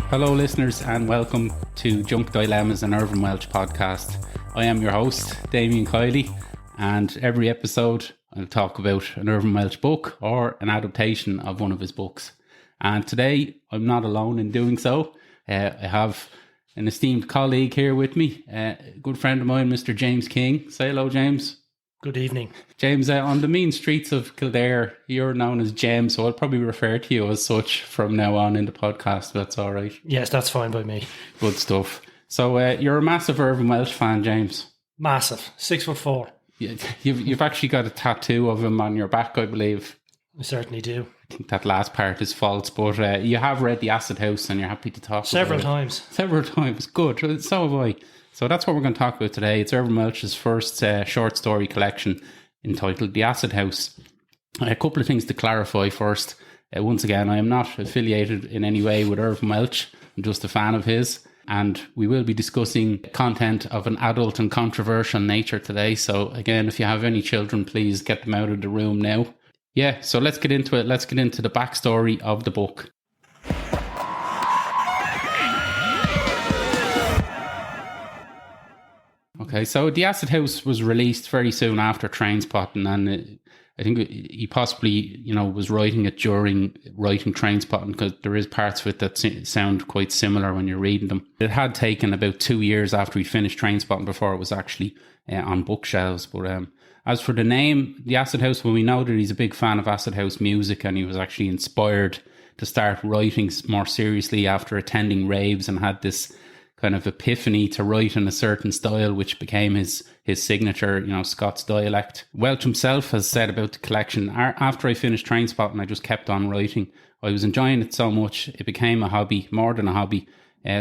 Hello listeners and welcome to Junk Dilemmas, an Irvin Welsh podcast. I am your host, Damien Kiley, and every episode I'll talk about an Irvin Welsh book or an adaptation of one of his books. And today I'm not alone in doing so. I have an esteemed colleague here with me, a good friend of mine, Mr. Jem King. Say hello, James. Good evening. James, on the mean streets of Kildare, you're known as Jem, so I'll probably refer to you as such from now on in the podcast, if that's all right. Yes, that's fine by me. Good stuff. So you're a massive Irvin Welsh fan, James. Massive. 6'4". You've actually got a tattoo of him on your back, I believe. I certainly do. I think that last part is false, but you have read The Acid House and you're happy to talk Several about times. it. Several times. Good. So have I. So that's what we're going to talk about today. It's Irvin Welsh's first short story collection entitled The Acid House. A couple of things to clarify first. Once again, I am not affiliated in any way with Irvin Welsh. I'm just a fan of his. And we will be discussing content of an adult and controversial nature today. So again, if you have any children, please get them out of the room now. Yeah, so let's get into it. Let's get into the backstory of the book. Okay, so The Acid House was released very soon after Trainspotting, and I think he possibly, was writing it during writing Trainspotting, because there is parts of it that sound quite similar when you're reading them. It had taken about 2 years after he finished Trainspotting before it was actually on bookshelves. But as for the name, The Acid House, well, we know that he's a big fan of Acid House music, and he was actually inspired to start writing more seriously after attending raves and had this kind of epiphany to write in a certain style, which became his signature, Scots dialect. Welch himself has said about the collection, after I finished Trainspotting, I just kept on writing. I was enjoying it so much, it became a hobby, more than a hobby,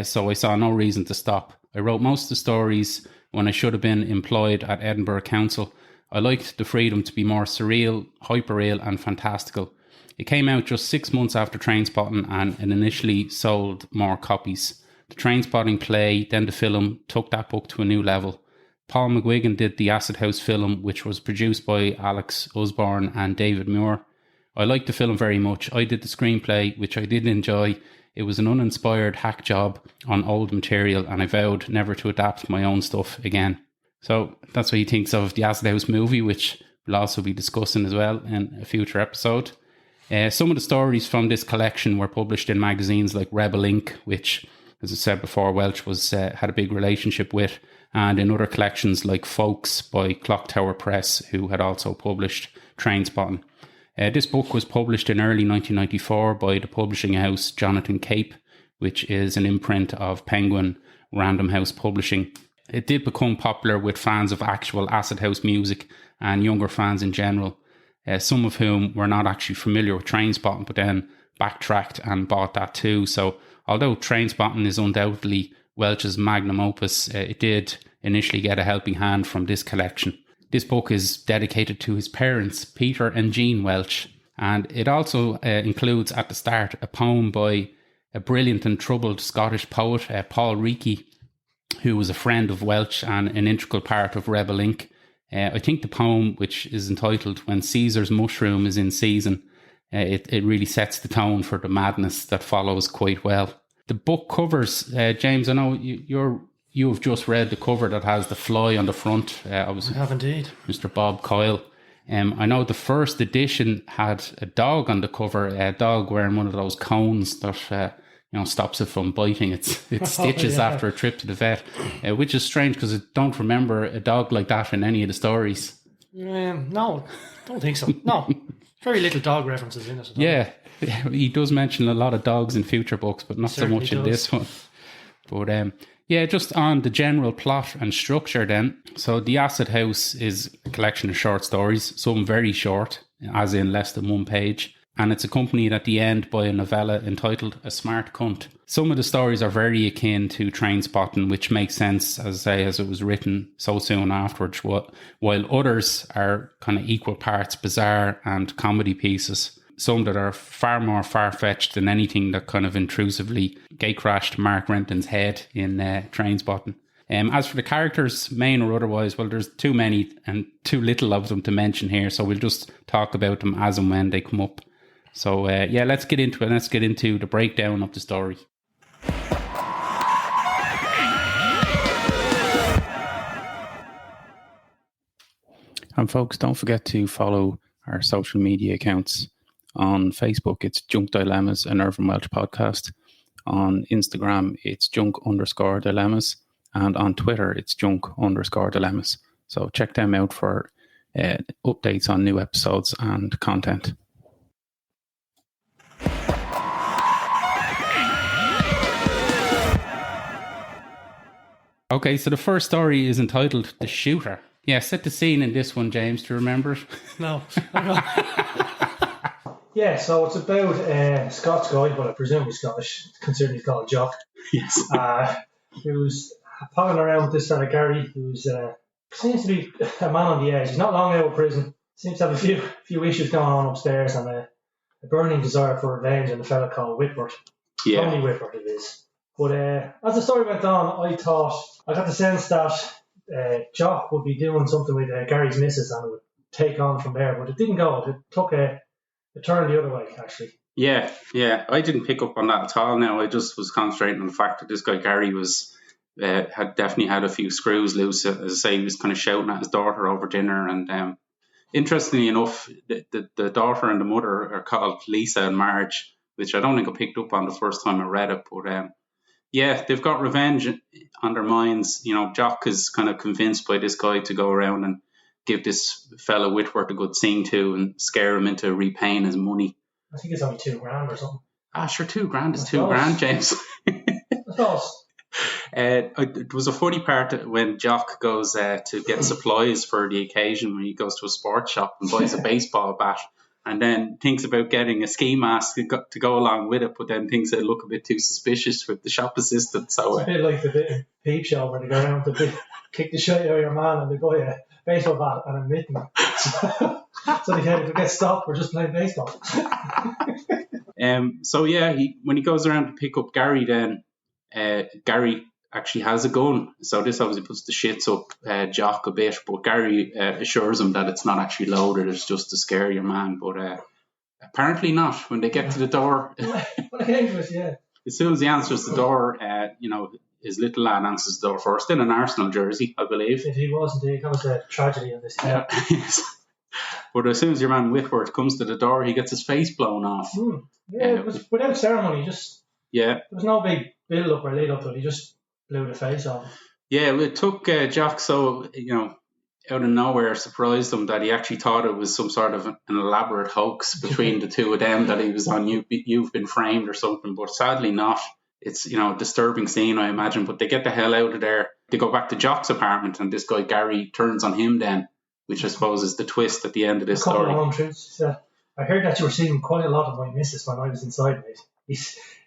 so I saw no reason to stop. I wrote most of the stories when I should have been employed at Edinburgh Council. I liked the freedom to be more surreal, hyperreal and fantastical. It came out just 6 months after Trainspotting and it initially sold more copies. The Trainspotting play, then the film, took that book to a new level. Paul McGuigan did the Acid House film, which was produced by Alex Osborne and David Moore. I liked the film very much. I did the screenplay, which I did enjoy. It was an uninspired hack job on old material, and I vowed never to adapt my own stuff again. So that's what he thinks of the Acid House movie, which we'll also be discussing as well in a future episode. Some of the stories from this collection were published in magazines like Rebel Inc., which, as I said before, Welch had a big relationship with, and in other collections like Folks by Clock Tower Press, who had also published Trainspotting. This book was published in early 1994 by the publishing house Jonathan Cape, which is an imprint of Penguin Random House Publishing. It did become popular with fans of actual Acid House music and younger fans in general, some of whom were not actually familiar with Trainspotting, but then backtracked and bought that too. So although Trainspotting is undoubtedly Welch's magnum opus, it did initially get a helping hand from this collection. This book is dedicated to his parents, Peter and Jean Welch, and it also includes at the start a poem by a brilliant and troubled Scottish poet, Paul Reekie, who was a friend of Welch and an integral part of Rebel Inc. I think the poem, which is entitled When Caesar's Mushroom is in Season, it really sets the tone for the madness that follows quite well. The book covers, James, I know you have just read the cover that has the fly on the front. I have indeed. Mr. Bob Coyle. I know the first edition had a dog on the cover, a dog wearing one of those cones that stops it from biting its stitches after a trip to the vet, which is strange because I don't remember a dog like that in any of the stories. No, don't think so. No. Very little dog references in it. Yeah, he does mention a lot of dogs in future books, but not so much in this one. But just on the general plot and structure then. So The Acid House is a collection of short stories, some very short, as in less than 1 page. And it's accompanied at the end by a novella entitled A Smart Cunt. Some of the stories are very akin to Trainspotting, which makes sense, as I say, as it was written so soon afterwards, while others are kind of equal parts bizarre and comedy pieces. Some that are far more far-fetched than anything that kind of intrusively gatecrashed Mark Renton's head in Trainspotting. As for the characters, main or otherwise, well, there's too many and too little of them to mention here, so we'll just talk about them as and when they come up. So, let's get into it. Let's get into the breakdown of the story. And folks, don't forget to follow our social media accounts. On Facebook, it's Junk Dilemmas, an Irvine Welsh podcast. On Instagram, it's junk_dilemmas. And on Twitter, it's junk_dilemmas. So check them out for updates on new episodes and content. Okay, so the first story is entitled The Shooter. Yeah, set the scene in this one, James. Do you remember it? No. Yeah, so it's about a Scots guy, but I presume he's Scottish, considering he's called Jock. Yes. Who's popping around with this fella Gary, who's seems to be a man on the edge. He's not long out of prison. Seems to have a few issues going on upstairs and a burning desire for revenge on a fella called Whitworth. Yeah. Tony Whitworth it is. But as the story went on, I got the sense that Jock would be doing something with Gary's missus and it would take on from there, but it didn't go. It took a turn the other way, actually. Yeah. I didn't pick up on that at all now. I just was concentrating on the fact that this guy Gary was had definitely had a few screws loose. As I say, he was kind of shouting at his daughter over dinner. And interestingly enough, the daughter and the mother are called Lisa and Marge, which I don't think I picked up on the first time I read it. But yeah, they've got revenge on their minds. You know, Jock is kind of convinced by this guy to go around and give this fellow Whitworth a good sing to and scare him into repaying his money. I think it's only $2,000 or something. Sure, $2,000 is $2,000, James. That's close. It was a funny part when Jock goes to get supplies for the occasion when he goes to a sports shop and buys a baseball bat and then thinks about getting a ski mask to go along with it, but then thinks it look a bit too suspicious with the shop assistant. So it's a bit like the bit in Peep Show where they go around to kick the shit out of your man and they buy a baseball bat and a mitten. So they can't get stopped for just playing baseball. So yeah, when he goes around to pick up Gary, then Gary actually has a gun. So this obviously puts the shits up Jock a bit, but Gary assures him that it's not actually loaded, it's just to scare your man. But apparently not. When they get to the door, what a dangerous, yeah. As soon as he answers the door, his little lad answers the door first in an Arsenal jersey, I believe. If he was indeed, that was a tragedy in this game. Yes. But as soon as your man Whitworth comes to the door, he gets his face blown off. Yeah, it was without ceremony. There was no big build up or lead up to it. He just blew the face off. Yeah, it took Jock so out of nowhere, surprised him that he actually thought it was some sort of an elaborate hoax between the two of them, that he was on you've been framed or something. But sadly not. It's a disturbing scene, I imagine. But they get the hell out of there. They go back to Jock's apartment, and this guy Gary turns on him then, which I suppose is the twist at the end of this story. I heard that you were seeing quite a lot of my missus when I was inside, mate.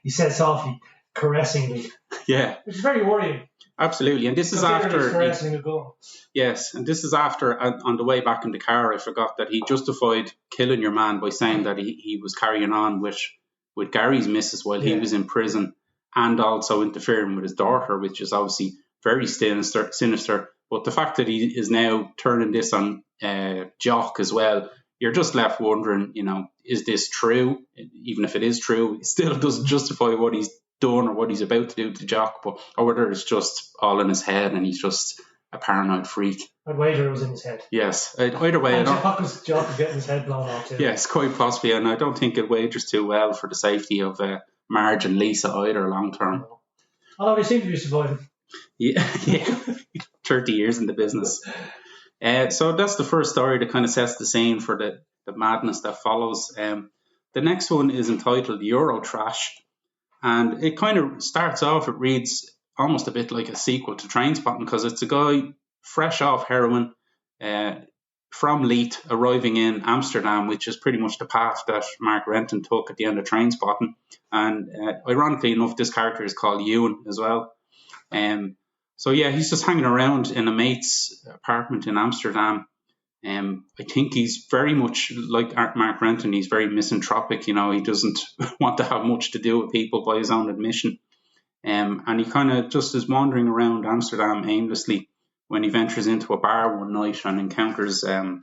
He said softly, caressingly. Yeah. Which is very worrying. Absolutely. And this is after... caressing a gun. Yes, and this is after, on the way back in the car, I forgot that he justified killing your man by saying that he was carrying on with Gary's missus while he was in prison, and also interfering with his daughter, which is obviously very sinister. But the fact that he is now turning this on Jock as well, you're just left wondering, is this true? Even if it is true, it still doesn't justify what he's done or what he's about to do to Jock, or whether it's just all in his head and he's just a paranoid freak. I'd wager it was in his head. Yes, either way. And Jock is getting his head blown off too. Yes, quite possibly, and I don't think it wagers too well for the safety of Marge and Lisa either long term. Although they seem to be surviving. Yeah. 30 years in the business. So that's the first story that kind of sets the scene for the madness that follows. The next one is entitled Eurotrash, and it kind of starts off, it reads almost a bit like a sequel to Trainspotting, because it's a guy fresh off heroin from Leith arriving in Amsterdam, which is pretty much the path that Mark Renton took at the end of Trainspotting. And ironically enough, this character is called Ewan as well. So yeah, he's just hanging around in a mate's apartment in Amsterdam. I think he's very much like Mark Renton. He's very misanthropic. He doesn't want to have much to do with people by his own admission. And he kind of just is wandering around Amsterdam aimlessly when he ventures into a bar one night and encounters, I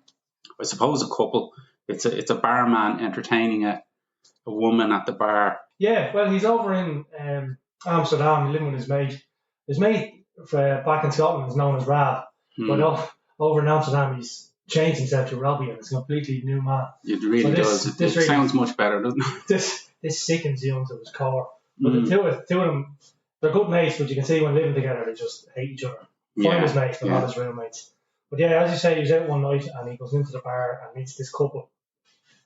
suppose, a couple. It's a barman entertaining a woman at the bar. Yeah, well, he's over in Amsterdam living with his mate. His mate back in Scotland is known as Rab, but over in Amsterdam he's changed himself to Robbie and it's a completely new man. It really does. It really sounds much better, doesn't it? This sickens Young to his core. But the two of them, they're good mates, but you can see when living together, they just hate each other. Fine as mates, but not as roommates. But yeah, as you say, he was out one night and he goes into the bar and meets this couple.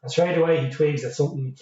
And straight away he twigs that something's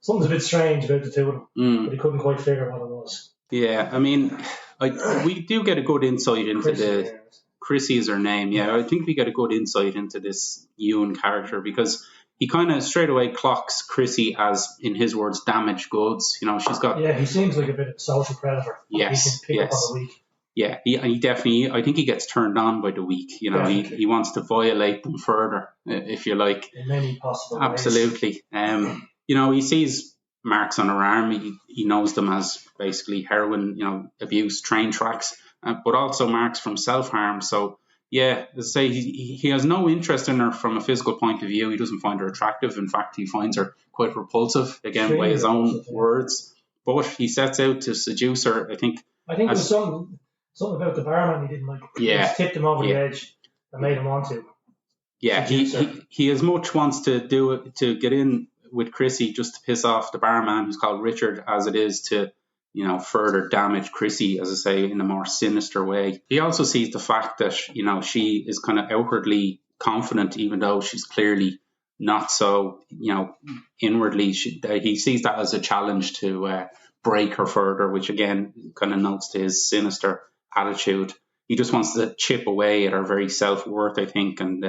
a bit strange about the two of them, but he couldn't quite figure what it was. Yeah, I mean, we do get a good insight into Chrissy is her name. Yeah, I think we get a good insight into this Ewan character because he kind of straight away clocks Chrissy as, in his words, damaged goods. You know, she's got... Yeah, he seems like a bit of a social predator. Yes, he can pick up on the weak. Yeah, he definitely, I think he gets turned on by the weak. You know, he wants to violate them further, if you like. In many possible ways. Absolutely. You know, he sees marks on her arm. He knows them as basically heroin, you know, abuse, train tracks, but also marks from self-harm. So, yeah, as I say, he has no interest in her from a physical point of view. He doesn't find her attractive. In fact, he finds her quite repulsive, again, by his own words. But he sets out to seduce her, I think it was something about the barman he didn't like. He just tipped him over the edge and made him want to. Yeah, he as much wants to do it, to get in with Chrissy just to piss off the barman who's called Richard, as it is to, you know, further damage Chrissy, as I say, in a more sinister way. He also sees the fact that, you know, she is kind of outwardly confident, even though she's clearly not so, you know, inwardly. He sees that as a challenge to break her further, which again kind of notes to his sinister attitude. He just wants to chip away at her very self-worth, I think, and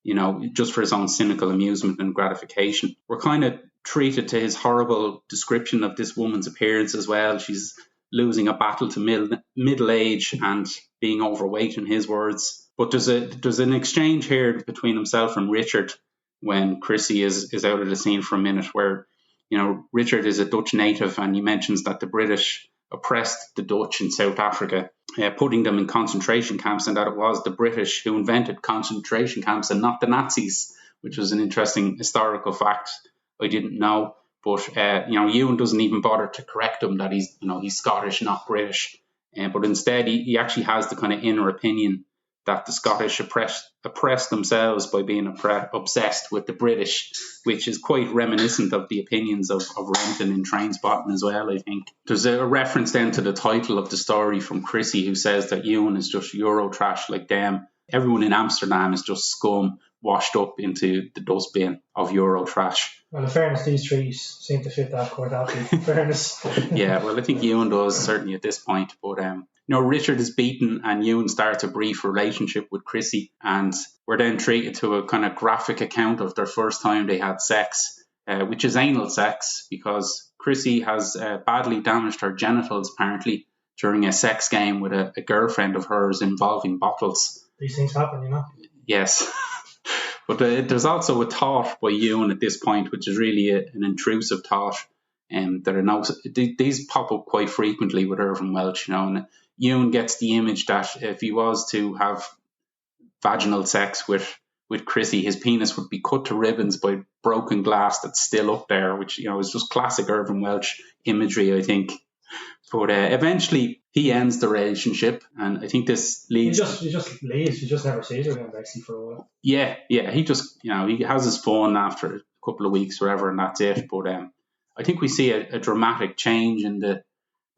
you know, just for his own cynical amusement and gratification. We're kind of treated to his horrible description of this woman's appearance as well. She's losing a battle to middle age and being overweight, in his words. But there's an exchange here between himself and Richard when Chrissy is out of the scene for a minute, where, you know, Richard is a Dutch native and he mentions that the British oppressed the Dutch in South Africa, putting them in concentration camps, and that it was the British who invented concentration camps and not the Nazis, which was an interesting historical fact I didn't know. But you know, Ewan doesn't even bother to correct him that he's Scottish, not British, but instead he actually has the kind of inner opinion that the Scottish oppressed themselves by being obsessed with the British, which is quite reminiscent of the opinions of Renton in Trainspotting as well, I think. There's a reference then to the title of the story from Chrissy, who says that Ewan is just Eurotrash like them. Everyone in Amsterdam is just scum washed up into the dustbin of Eurotrash. Well, in fairness, these trees seem to fit that quite aptly, in fairness. Yeah, well, I think Ewan does, certainly at this point. But, you know, Richard is beaten and Ewan starts a brief relationship with Chrissy, and we're then treated to a kind of graphic account of their first time they had sex, which is anal sex, because Chrissy has badly damaged her genitals, apparently, during a sex game with a girlfriend of hers involving bottles. These things happen, you know? Yes. But there's also a thought by Ewan at this point, which is really an intrusive thought. These pop up quite frequently with Irvine Welsh, you know, and Ewan gets the image that if he was to have vaginal sex with Chrissy, his penis would be cut to ribbons by broken glass that's still up there, which, you know, is just classic Irvine Welsh imagery, I think. But eventually he ends the relationship, and I think this leads... He just leaves. He just never sees her again, basically, for a while. Yeah. He just, you know, he has his fun after a couple of weeks, whatever, and that's it. But I think we see a dramatic change in the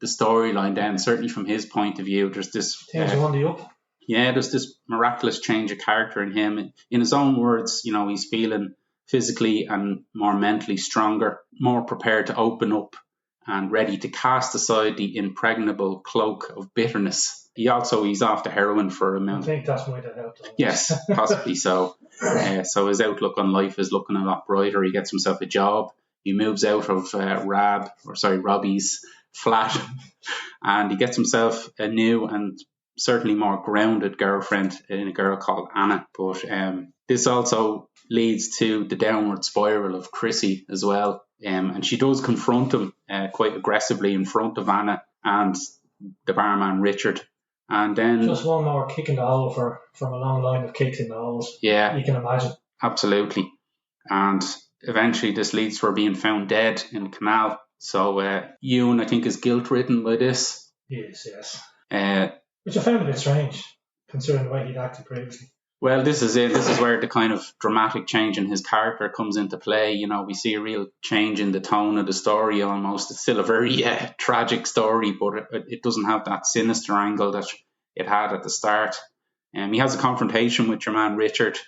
storyline then, certainly from his point of view. There's this... Things are on the up. Yeah, there's this miraculous change of character in him. In his own words, you know, he's feeling physically and more mentally stronger, more prepared to open up and ready to cast aside the impregnable cloak of bitterness. He's off the heroin for a minute. I think that's why that helped. Yes, possibly so. So his outlook on life is looking a lot brighter. He gets himself a job. He moves out of Robbie's flat, and he gets himself a new and certainly more grounded girlfriend in a girl called Anna. But this also leads to the downward spiral of Chrissy as well. And she does confront him quite aggressively in front of Anna and the barman Richard. And then just one more kick in the hole from a long line of kicks in the holes. Yeah, you can imagine. Absolutely. And eventually this leads to her being found dead in the canal. So Ewan, I think, is guilt-ridden by this. Yes. Which I found a bit strange, considering the way he'd acted previously. Well, this is it. This is where the kind of dramatic change in his character comes into play. You know, we see a real change in the tone of the story almost. It's still a very tragic story, but it doesn't have that sinister angle that it had at the start. He has a confrontation with your man Richard,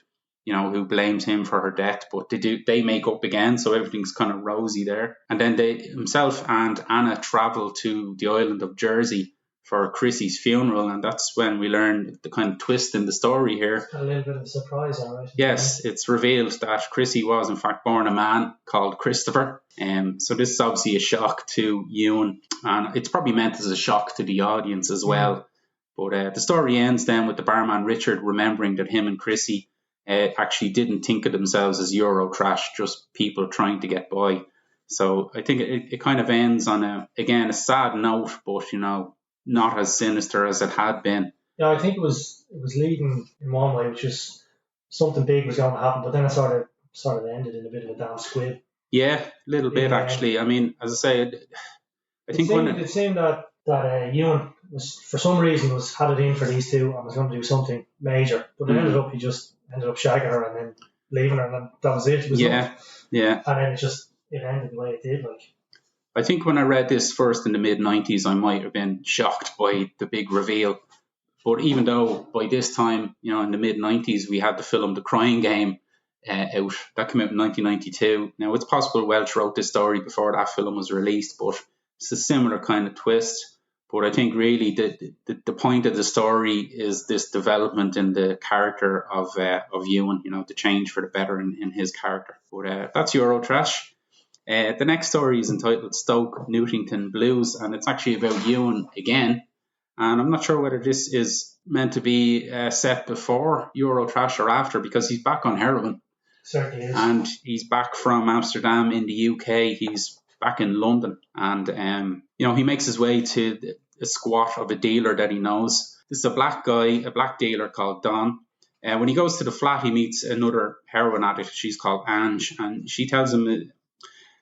you know, who blames him for her death, but they make up again, so everything's kind of rosy there. And then himself and Anna travel to the island of Jersey for Chrissy's funeral, and that's when we learn the kind of twist in the story here. A little bit of a surprise, all right. Yes, it's revealed that Chrissy was in fact born a man called Christopher. So this is obviously a shock to Ewan, and it's probably meant as a shock to the audience as well. But the story ends then with the barman Richard remembering that him and Chrissy actually didn't think of themselves as Euro trash, just people trying to get by. So I think it kind of ends on a sad note, but, you know, not as sinister as it had been. Yeah, I think it was leading in one way, which was something big was going to happen, but then it sort of ended in a bit of a damn squib. Yeah, a little bit actually. I mean, as I say, I think it seemed that Ewan was, for some reason, had it in for these two and was going to do something major, but it ended up he just ended up shagging her and then leaving her, and then that was it. Yeah. And then it ended the way it did. Like, I think when I read this first in the mid-90s, I might have been shocked by the big reveal. But even though by this time, you know, in the mid-90s, we had the film The Crying Game out. That came out in 1992. Now, it's possible Welch wrote this story before that film was released, but it's a similar kind of twist. But I think really the point of the story is this development in the character of Ewan, you know, the change for the better in his character. But that's Eurotrash. The next story is entitled Stoke Newington Blues, and it's actually about Ewan again. And I'm not sure whether this is meant to be set before Eurotrash or after, because he's back on heroin. Certainly is. And he's back from Amsterdam in the UK. He's back in London. And, you know, he makes his way to a squat of a dealer that he knows. This is a black guy, a black dealer called Don. When he goes to the flat, he meets another heroin addict. She's called Ange. And she tells him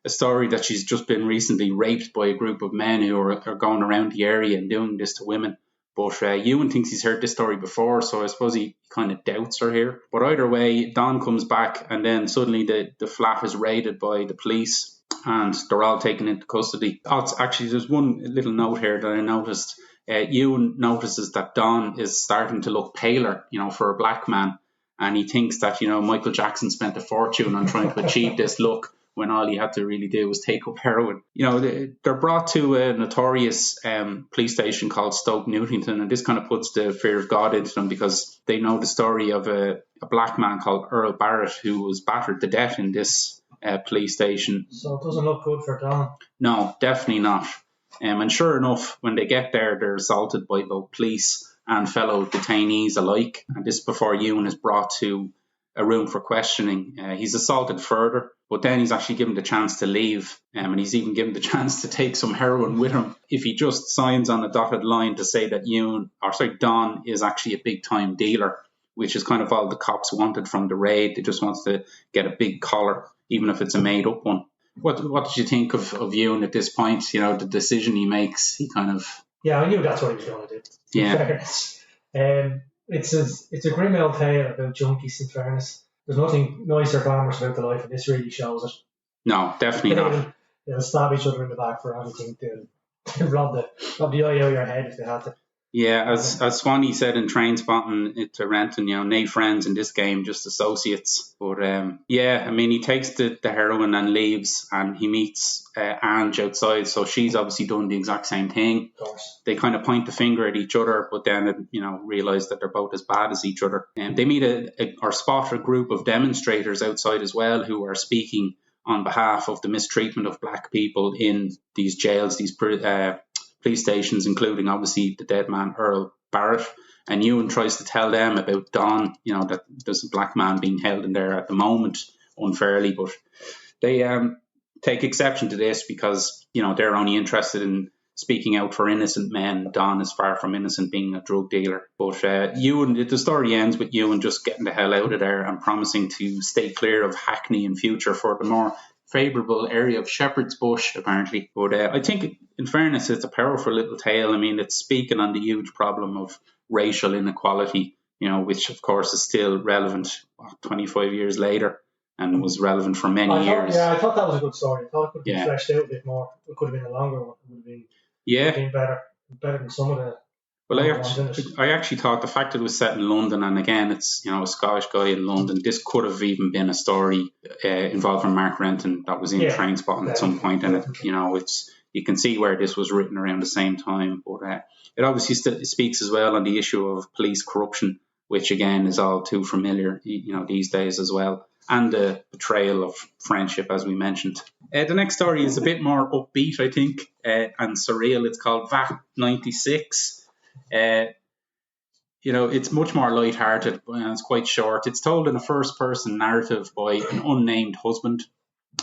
a story that she's just been recently raped by a group of men who are going around the area and doing this to women. But Ewan thinks he's heard this story before, so I suppose he kind of doubts her here. But either way, Don comes back, and then suddenly the flat is raided by the police, and they're all taken into custody. Actually, there's one little note here that I noticed. Ewan notices that Don is starting to look paler, you know, for a black man, and he thinks that, you know, Michael Jackson spent a fortune on trying to achieve this look, when all he had to really do was take up heroin. You know, they're brought to a notorious police station called Stoke Newington, and this kind of puts the fear of God into them, because they know the story of a black man called Earl Barrett who was battered to death in this police station. So it doesn't look good for Don. No, definitely not. And sure enough, when they get there, they're assaulted by both police and fellow detainees alike. And this before Ewan is brought to a room for questioning. He's assaulted further, but then he's actually given the chance to leave, and he's even given the chance to take some heroin with him if he just signs on a dotted line to say that Don is actually a big time dealer, which is kind of all the cops wanted from the raid. They just wanted to get a big collar, even if it's a made up one. What did you think of Ewan at this point? You know, the decision he makes, he kind of... Yeah, I knew that's what he was going to do. Yeah. It's a grim old tale about junkies, in fairness. There's nothing nice or glamorous about the life, and this really shows it. No, definitely not. They'll stab each other in the back for anything. They'll rob the eye out of your head if they had to. Yeah, as Swanee said in Trainspotting to Renton, you know, no friends in this game, just associates. But yeah, I mean, he takes the heroin and leaves, and he meets Ange outside. So she's obviously done the exact same thing. Of course. They kind of point the finger at each other, but then, you know, realise that they're both as bad as each other. And they meet or spot a group of demonstrators outside as well, who are speaking on behalf of the mistreatment of black people in these jails, these police stations, including obviously the dead man Earl Barrett. And Ewan tries to tell them about Don, you know, that there's a black man being held in there at the moment unfairly, but they take exception to this because, you know, they're only interested in speaking out for innocent men. Don is far from innocent, being a drug dealer. But Ewan, the story ends with Ewan just getting the hell out of there and promising to stay clear of Hackney in future for the more favourable area of Shepherd's Bush, apparently. But I think, in fairness, it's a powerful little tale. I mean, it's speaking on the huge problem of racial inequality which of course is still relevant 25 years later and was relevant for many years. I thought that was a good story. I thought it could have been Yeah. fleshed out a bit more. It could have been a longer one. It would have been, Yeah. been better than some of the. Well, I actually thought the fact that it was set in London, and again, it's a Scottish guy in London. This could have even been a story involving Mark Renton that was in Trainspotting at some point, and it's you can see where this was written around the same time. But it obviously speaks as well on the issue of police corruption, which again is all too familiar, these days as well, and the betrayal of friendship, as we mentioned. The next story is a bit more upbeat, I think, and surreal. It's called VAT 96. It's much more light-hearted and it's quite short. It's told in a first-person narrative by an unnamed husband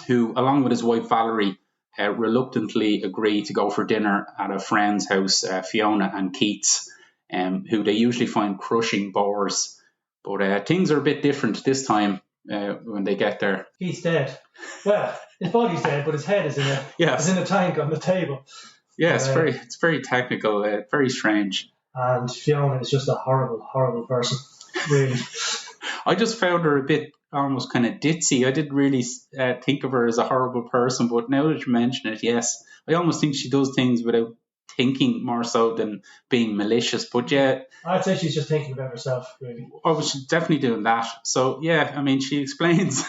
who, along with his wife Valerie, reluctantly agree to go for dinner at a friend's house, Fiona and Keats, who they usually find crushing bores. But things are a bit different this time when they get there. Keats dead. Well, his body's dead, but his head is in a tank on the table. Yeah, it's very technical, very strange. And Fiona is just a horrible, horrible person, really. I just found her a bit almost kind of ditzy. I didn't really think of her as a horrible person, but now that you mention it, yes, I almost think she does things without thinking more so than being malicious. But yeah, I'd say she's just thinking about herself, really. Oh, she's definitely doing that. So yeah, I mean, she explains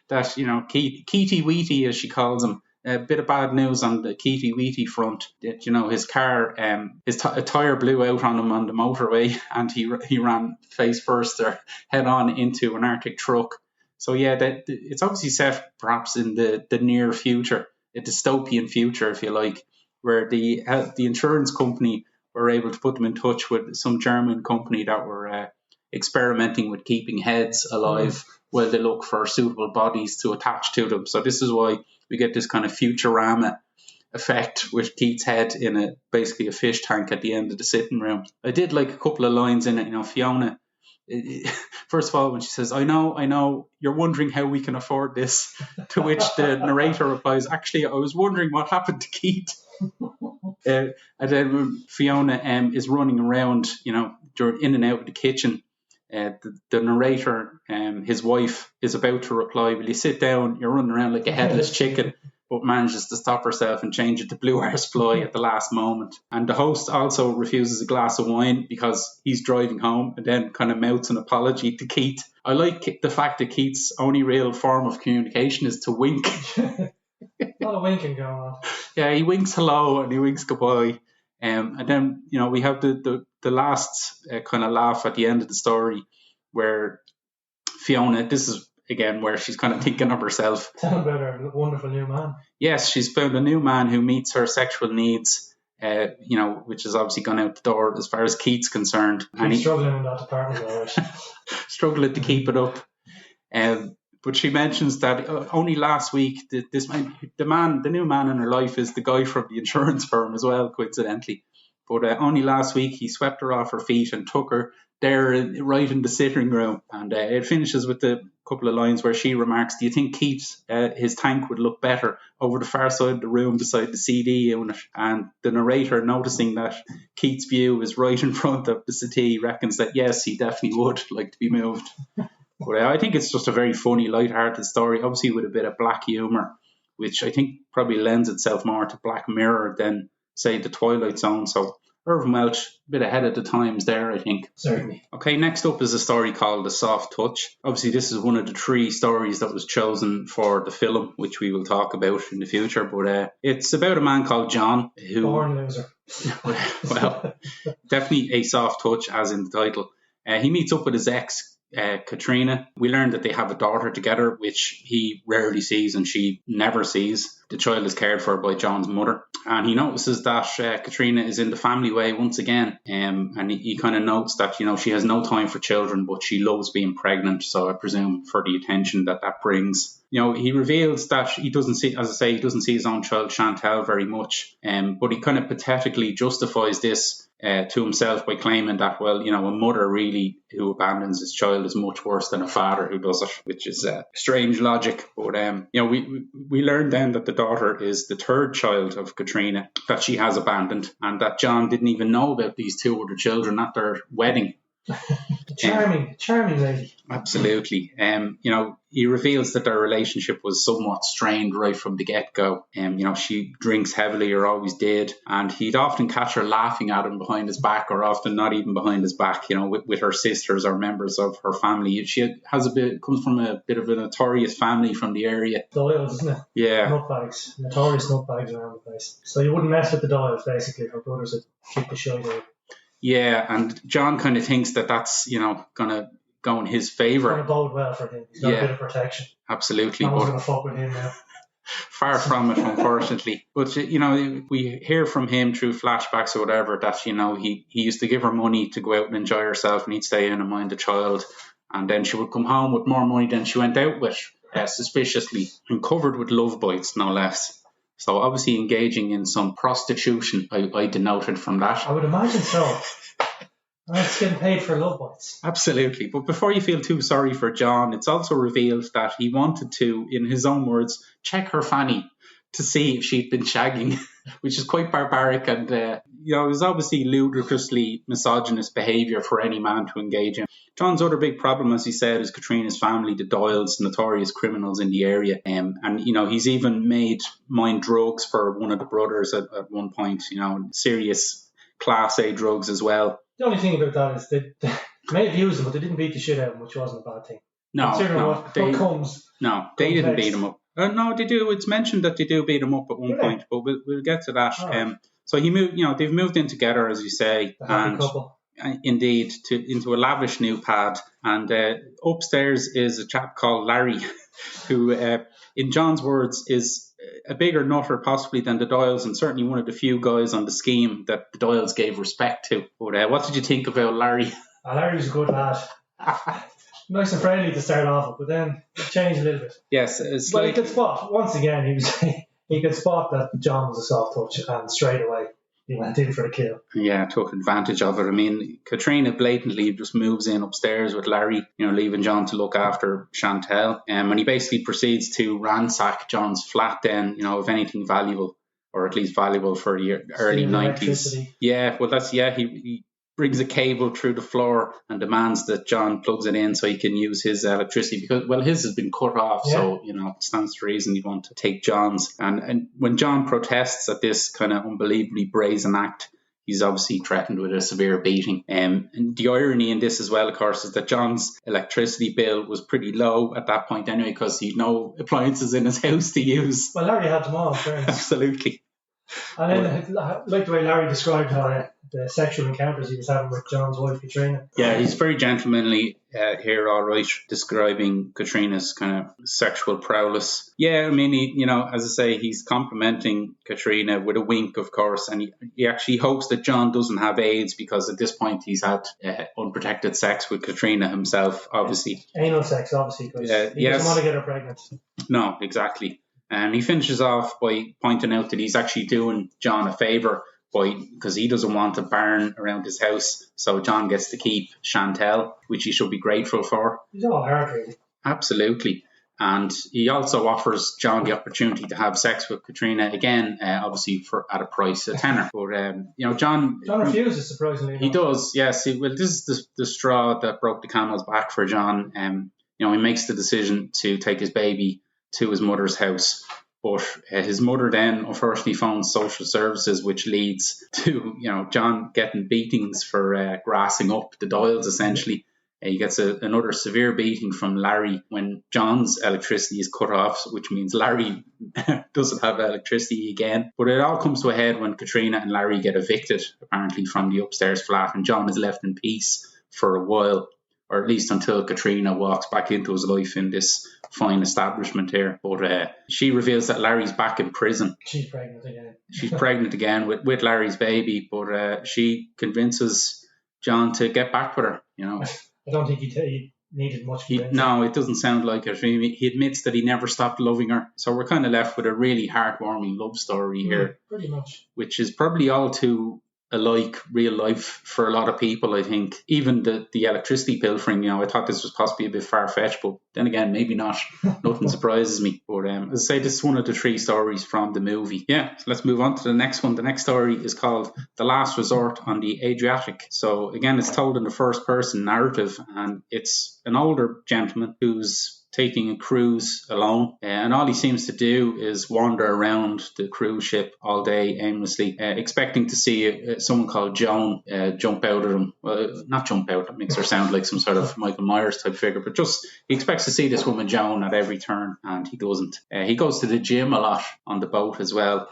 that Keaty Weety, as she calls him. A bit of bad news on the Keaty Weety front. That his car, a tire blew out on him on the motorway, and he ran face first or head on into an Arctic truck. So yeah, it's obviously set perhaps in the near future, a dystopian future, if you like, where the insurance company were able to put them in touch with some German company that were experimenting with keeping heads alive while they look for suitable bodies to attach to them. So this is why we get this kind of Futurama effect with Keith's head in basically a fish tank at the end of the sitting room. I did like a couple of lines in it. Fiona, first of all, when she says, I know, you're wondering how we can afford this, to which the narrator replies, actually, I was wondering what happened to Keith. And then when Fiona is running around, in and out of the kitchen, the narrator, his wife, is about to reply, will you sit down? You're running around like a headless chicken, but manages to stop herself and change it to Blue Arse Fly at the last moment. And the host also refuses a glass of wine because he's driving home, and then kind of mouths an apology to Keith. I like the fact that Keith's only real form of communication is to wink. A lot of winking going on. Yeah, he winks hello and he winks goodbye. And then, we have the last kind of laugh at the end of the story where Fiona, this is again where she's kind of thinking of herself. Tell about her wonderful new man. Yes, she's found a new man who meets her sexual needs, which has obviously gone out the door as far as Keith's concerned. And he's struggling in that department, all right. Struggling to keep it up. But she mentions that only last week, the new man in her life is the guy from the insurance firm as well, coincidentally. But only last week he swept her off her feet and took her there right in the sitting room. And it finishes with a couple of lines where she remarks, do you think Keith, his tank would look better over the far side of the room beside the CD unit? And the narrator, noticing that Keith's view is right in front of the settee, reckons that yes, he definitely would like to be moved. But I think it's just a very funny, light-hearted story, obviously with a bit of black humour, which I think probably lends itself more to Black Mirror than, say, The Twilight Zone. So Irvin Welsh, a bit ahead of the times there, I think. Certainly. Okay, next up is a story called The Soft Touch. Obviously, this is one of the 3 stories that was chosen for the film, which we will talk about in the future. But it's about a man called John who... Born loser. Well, definitely a soft touch, as in the title. He meets up with his ex, Katrina. We learned that they have a daughter together, which he rarely sees and she never sees. The child is cared for by John's mother, and he notices that Katrina is in the family way once again, and he kind of notes that she has no time for children, but she loves being pregnant, so I presume for the attention that brings. He reveals that he doesn't see, as I say, he doesn't see his own child Chantal very much, but he kind of pathetically justifies this to himself by claiming that, well, a mother really who abandons his child is much worse than a father who does it, which is strange logic. But we learned then that the daughter is the 3rd child of Katrina that she has abandoned, and that John didn't even know about these 2 other children at their wedding. Charming lady. Absolutely. He reveals that their relationship was somewhat strained right from the get-go. She drinks heavily, or always did, and he'd often catch her laughing at him behind his back, or often not even behind his back, with her sisters or members of her family. She comes from a bit of a notorious family from the area. Doyles, isn't it? Yeah. Nutbags. Notorious nutbags around the place. So you wouldn't mess with the Doyles, basically. Her brothers would kick the shit out. Yeah, and John kind of thinks that that's, going to go in his favour. Going to bode well for him. He's got a bit of protection. Absolutely. No one's going to fuck with him now. Far from it, unfortunately. But, we hear from him through flashbacks or whatever that, he used to give her money to go out and enjoy herself, and he'd stay in and mind the child. And then she would come home with more money than she went out with, suspiciously, and covered with love bites, no less. So obviously engaging in some prostitution, I denoted from that. I would imagine so. It's getting paid for love bites. Absolutely. But before you feel too sorry for John, it's also revealed that he wanted to, in his own words, check her fanny to see if she'd been shagging, which is quite barbaric. And, it was obviously ludicrously misogynist behaviour for any man to engage in. John's other big problem, as he said, is Katrina's family, the Doyles, notorious criminals in the area. And he's even mined drugs for one of the brothers at one point, serious Class A drugs as well. The only thing about that is they may have used him, but they didn't beat the shit out of him, which wasn't a bad thing. They didn't beat him up. No, they do. It's mentioned that they do beat him up at one point, but we'll get to that. Right. So he moved. They've moved in together, as you say, and couple. Indeed, into a lavish new pad. And upstairs is a chap called Larry, who, in John's words, is a bigger nutter possibly than the Doyles, and certainly one of the few guys on the scheme that the Doyles gave respect to. But what did you think about Larry? Larry's a good lad. Nice and friendly to start off with, but then it changed a little bit. Yes, but he could spot, once again, he could spot that John was a soft touch, and straight away he went in for the kill. Yeah, took advantage of it. I mean, Katrina blatantly just moves in upstairs with Larry, leaving John to look after Chantel. And he basically proceeds to ransack John's flat then, of anything valuable, or at least valuable for the early 90s. Yeah, well, he brings a cable through the floor and demands that John plugs it in so he can use his electricity, because, well, his has been cut off. Yeah. So, it stands to reason you want to take John's. And when John protests at this kind of unbelievably brazen act, he's obviously threatened with a severe beating. And the irony in this as well, of course, is that John's electricity bill was pretty low at that point anyway, because he'd no appliances in his house to use. Well, Larry had them all, friends. Absolutely. And then I like the way Larry described the sexual encounters he was having with John's wife, Katrina. Yeah, he's very gentlemanly here, all right, describing Katrina's kind of sexual prowess. Yeah, I mean, as I say, he's complimenting Katrina with a wink, of course, and he actually hopes that John doesn't have AIDS, because at this point he's had unprotected sex with Katrina himself, obviously. Anal sex, obviously, because he doesn't want to get her pregnant. No, exactly. And he finishes off by pointing out that he's actually doing John a favour because he doesn't want a barn around his house. So John gets to keep Chantel, which he should be grateful for. He's all hard, really. Absolutely. And he also offers John the opportunity to have sex with Katrina again, obviously at a price, a tenner. But, John refuses, surprisingly. He does, yes. This is the straw that broke the camel's back for John. He makes the decision to take his baby to his mother's house, but his mother then unfortunately phones social services, which leads to John getting beatings for grassing up the Doyles. Essentially, he gets another severe beating from Larry when John's electricity is cut off, which means Larry doesn't have electricity again. But it all comes to a head when Katrina and Larry get evicted, apparently, from the upstairs flat, and John is left in peace for a while, or at least until Katrina walks back into his life in this fine establishment here. But she reveals that Larry's back in prison. She's pregnant again. She's pregnant again with Larry's baby, but she convinces John to get back with her. I don't think he needed much convincing. No, it doesn't sound like it. He admits that he never stopped loving her. So we're kind of left with a really heartwarming love story here. Pretty much. Which is probably all too alike real life for a lot of people, I think. Even the electricity pilfering, I thought this was possibly a bit far-fetched, but then again, maybe not. Nothing surprises me. But as I say, this is one of the 3 stories from the movie. Yeah, so let's move on to the next one. The next story is called The Last Resort on the Adriatic. So again, it's told in the first-person narrative, and it's an older gentleman who's taking a cruise alone, and all he seems to do is wander around the cruise ship all day aimlessly, expecting to see someone called Joan jump out at him. Well, not jump out, that makes her sound like some sort of Michael Myers type figure, but just he expects to see this woman Joan at every turn, and he doesn't. He goes to the gym a lot on the boat as well.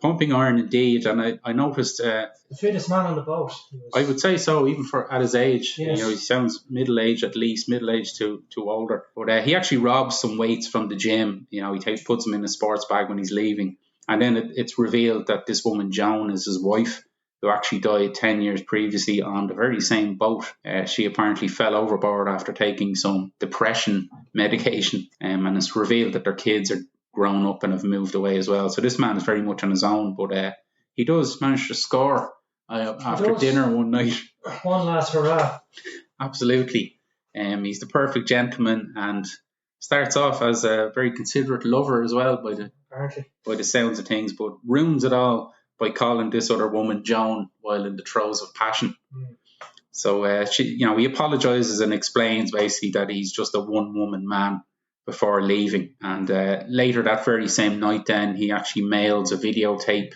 Pumping iron indeed, and I noticed the fittest man on the boat. I would say so, even for at his age. Yes. He sounds middle-aged at least, middle-aged to older. But he actually robs some weights from the gym. He puts them in a sports bag when he's leaving, and then it's revealed that this woman Joan is his wife, who actually died 10 years previously on the very same boat. She apparently fell overboard after taking some depression medication, and it's revealed that their kids are grown up and have moved away as well. So this man is very much on his own, but he does manage to score after dinner one night. One last hurrah. Absolutely. He's the perfect gentleman and starts off as a very considerate lover as well by the sounds of things, but ruins it all by calling this other woman Joan while in the throes of passion. So he apologizes and explains basically that he's just a one-woman man before leaving, and later that very same night then he actually mails a videotape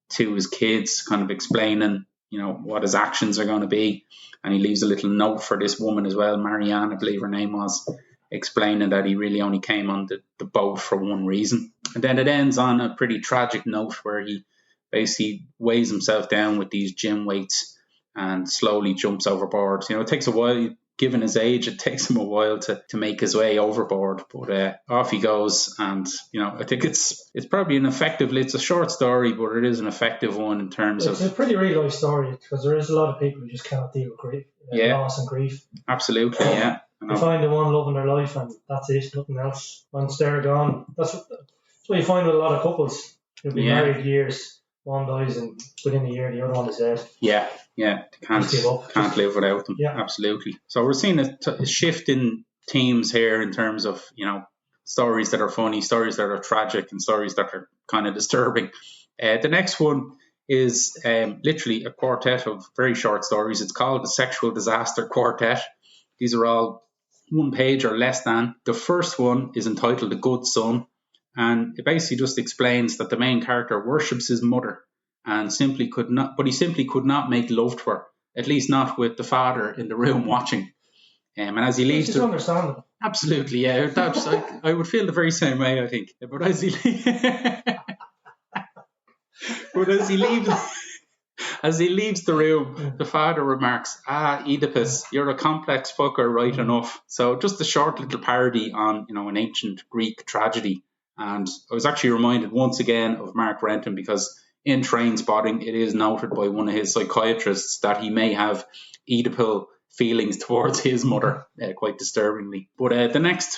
to his kids kind of explaining what his actions are going to be, and he leaves a little note for this woman as well, Marianne I believe her name was, explaining that he really only came on the boat for one reason. And then it ends on a pretty tragic note where he basically weighs himself down with these gym weights and slowly jumps overboard. It takes a while. Given his age, it takes him a while to make his way overboard, but off he goes. And I think it's probably it's a short story, but it is an effective one in terms of. It's a pretty real life story because there is a lot of people who just cannot deal with grief, loss and grief. Absolutely, yeah. They find the one love in their life, and that's it, nothing else. Once they're gone, that's what you find with a lot of couples. They'll be married years, one dies, and within a year the other one is dead. Yeah. Can't live without them. Yeah, absolutely. So we're seeing a shift in themes here in terms of stories that are funny, stories that are tragic, and stories that are kind of disturbing. The next one is literally a quartet of very short stories. It's called the Sexual Disaster Quartet. These are all 1 page or less than. The first one is entitled The Good Son, and it basically just explains that the main character worships his mother and simply could not make love to her, at least not with the father in the room watching. And as he leaves, it's understandable. Absolutely, yeah. I would feel the very same way, I think. But as he leaves the room, the father remarks, Oedipus, you're a complex fucker right enough. So just a short little parody on, an ancient Greek tragedy. And I was actually reminded once again of Mark Renton because in Train Spotting, it is noted by one of his psychiatrists that he may have Oedipal feelings towards his mother, quite disturbingly. But the next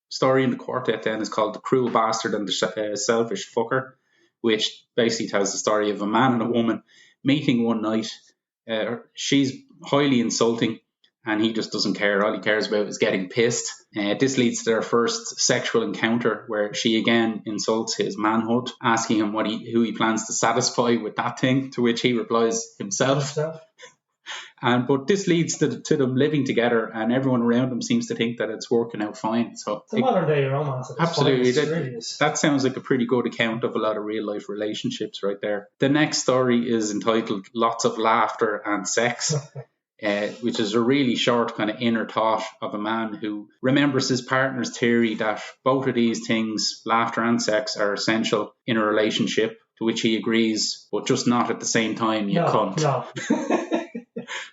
story in the quartet then is called The Cruel Bastard and the Selfish Fucker, which basically tells the story of a man and a woman meeting one night. She's highly insulting and he just doesn't care. All he cares about is getting pissed. This leads to their first sexual encounter where she again insults his manhood, asking him who he plans to satisfy with that thing, to which he replies himself. But this leads to them living together, and everyone around them seems to think that it's working out fine. So it's a modern day romance. Absolutely. That sounds like a pretty good account of a lot of real life relationships right there. The next story is entitled Lots of Laughter and Sex. Which is a really short kind of inner thought of a man who remembers his partner's theory that both of these things, laughter and sex, are essential in a relationship, to which he agrees, but just not at the same time, you cunt. No.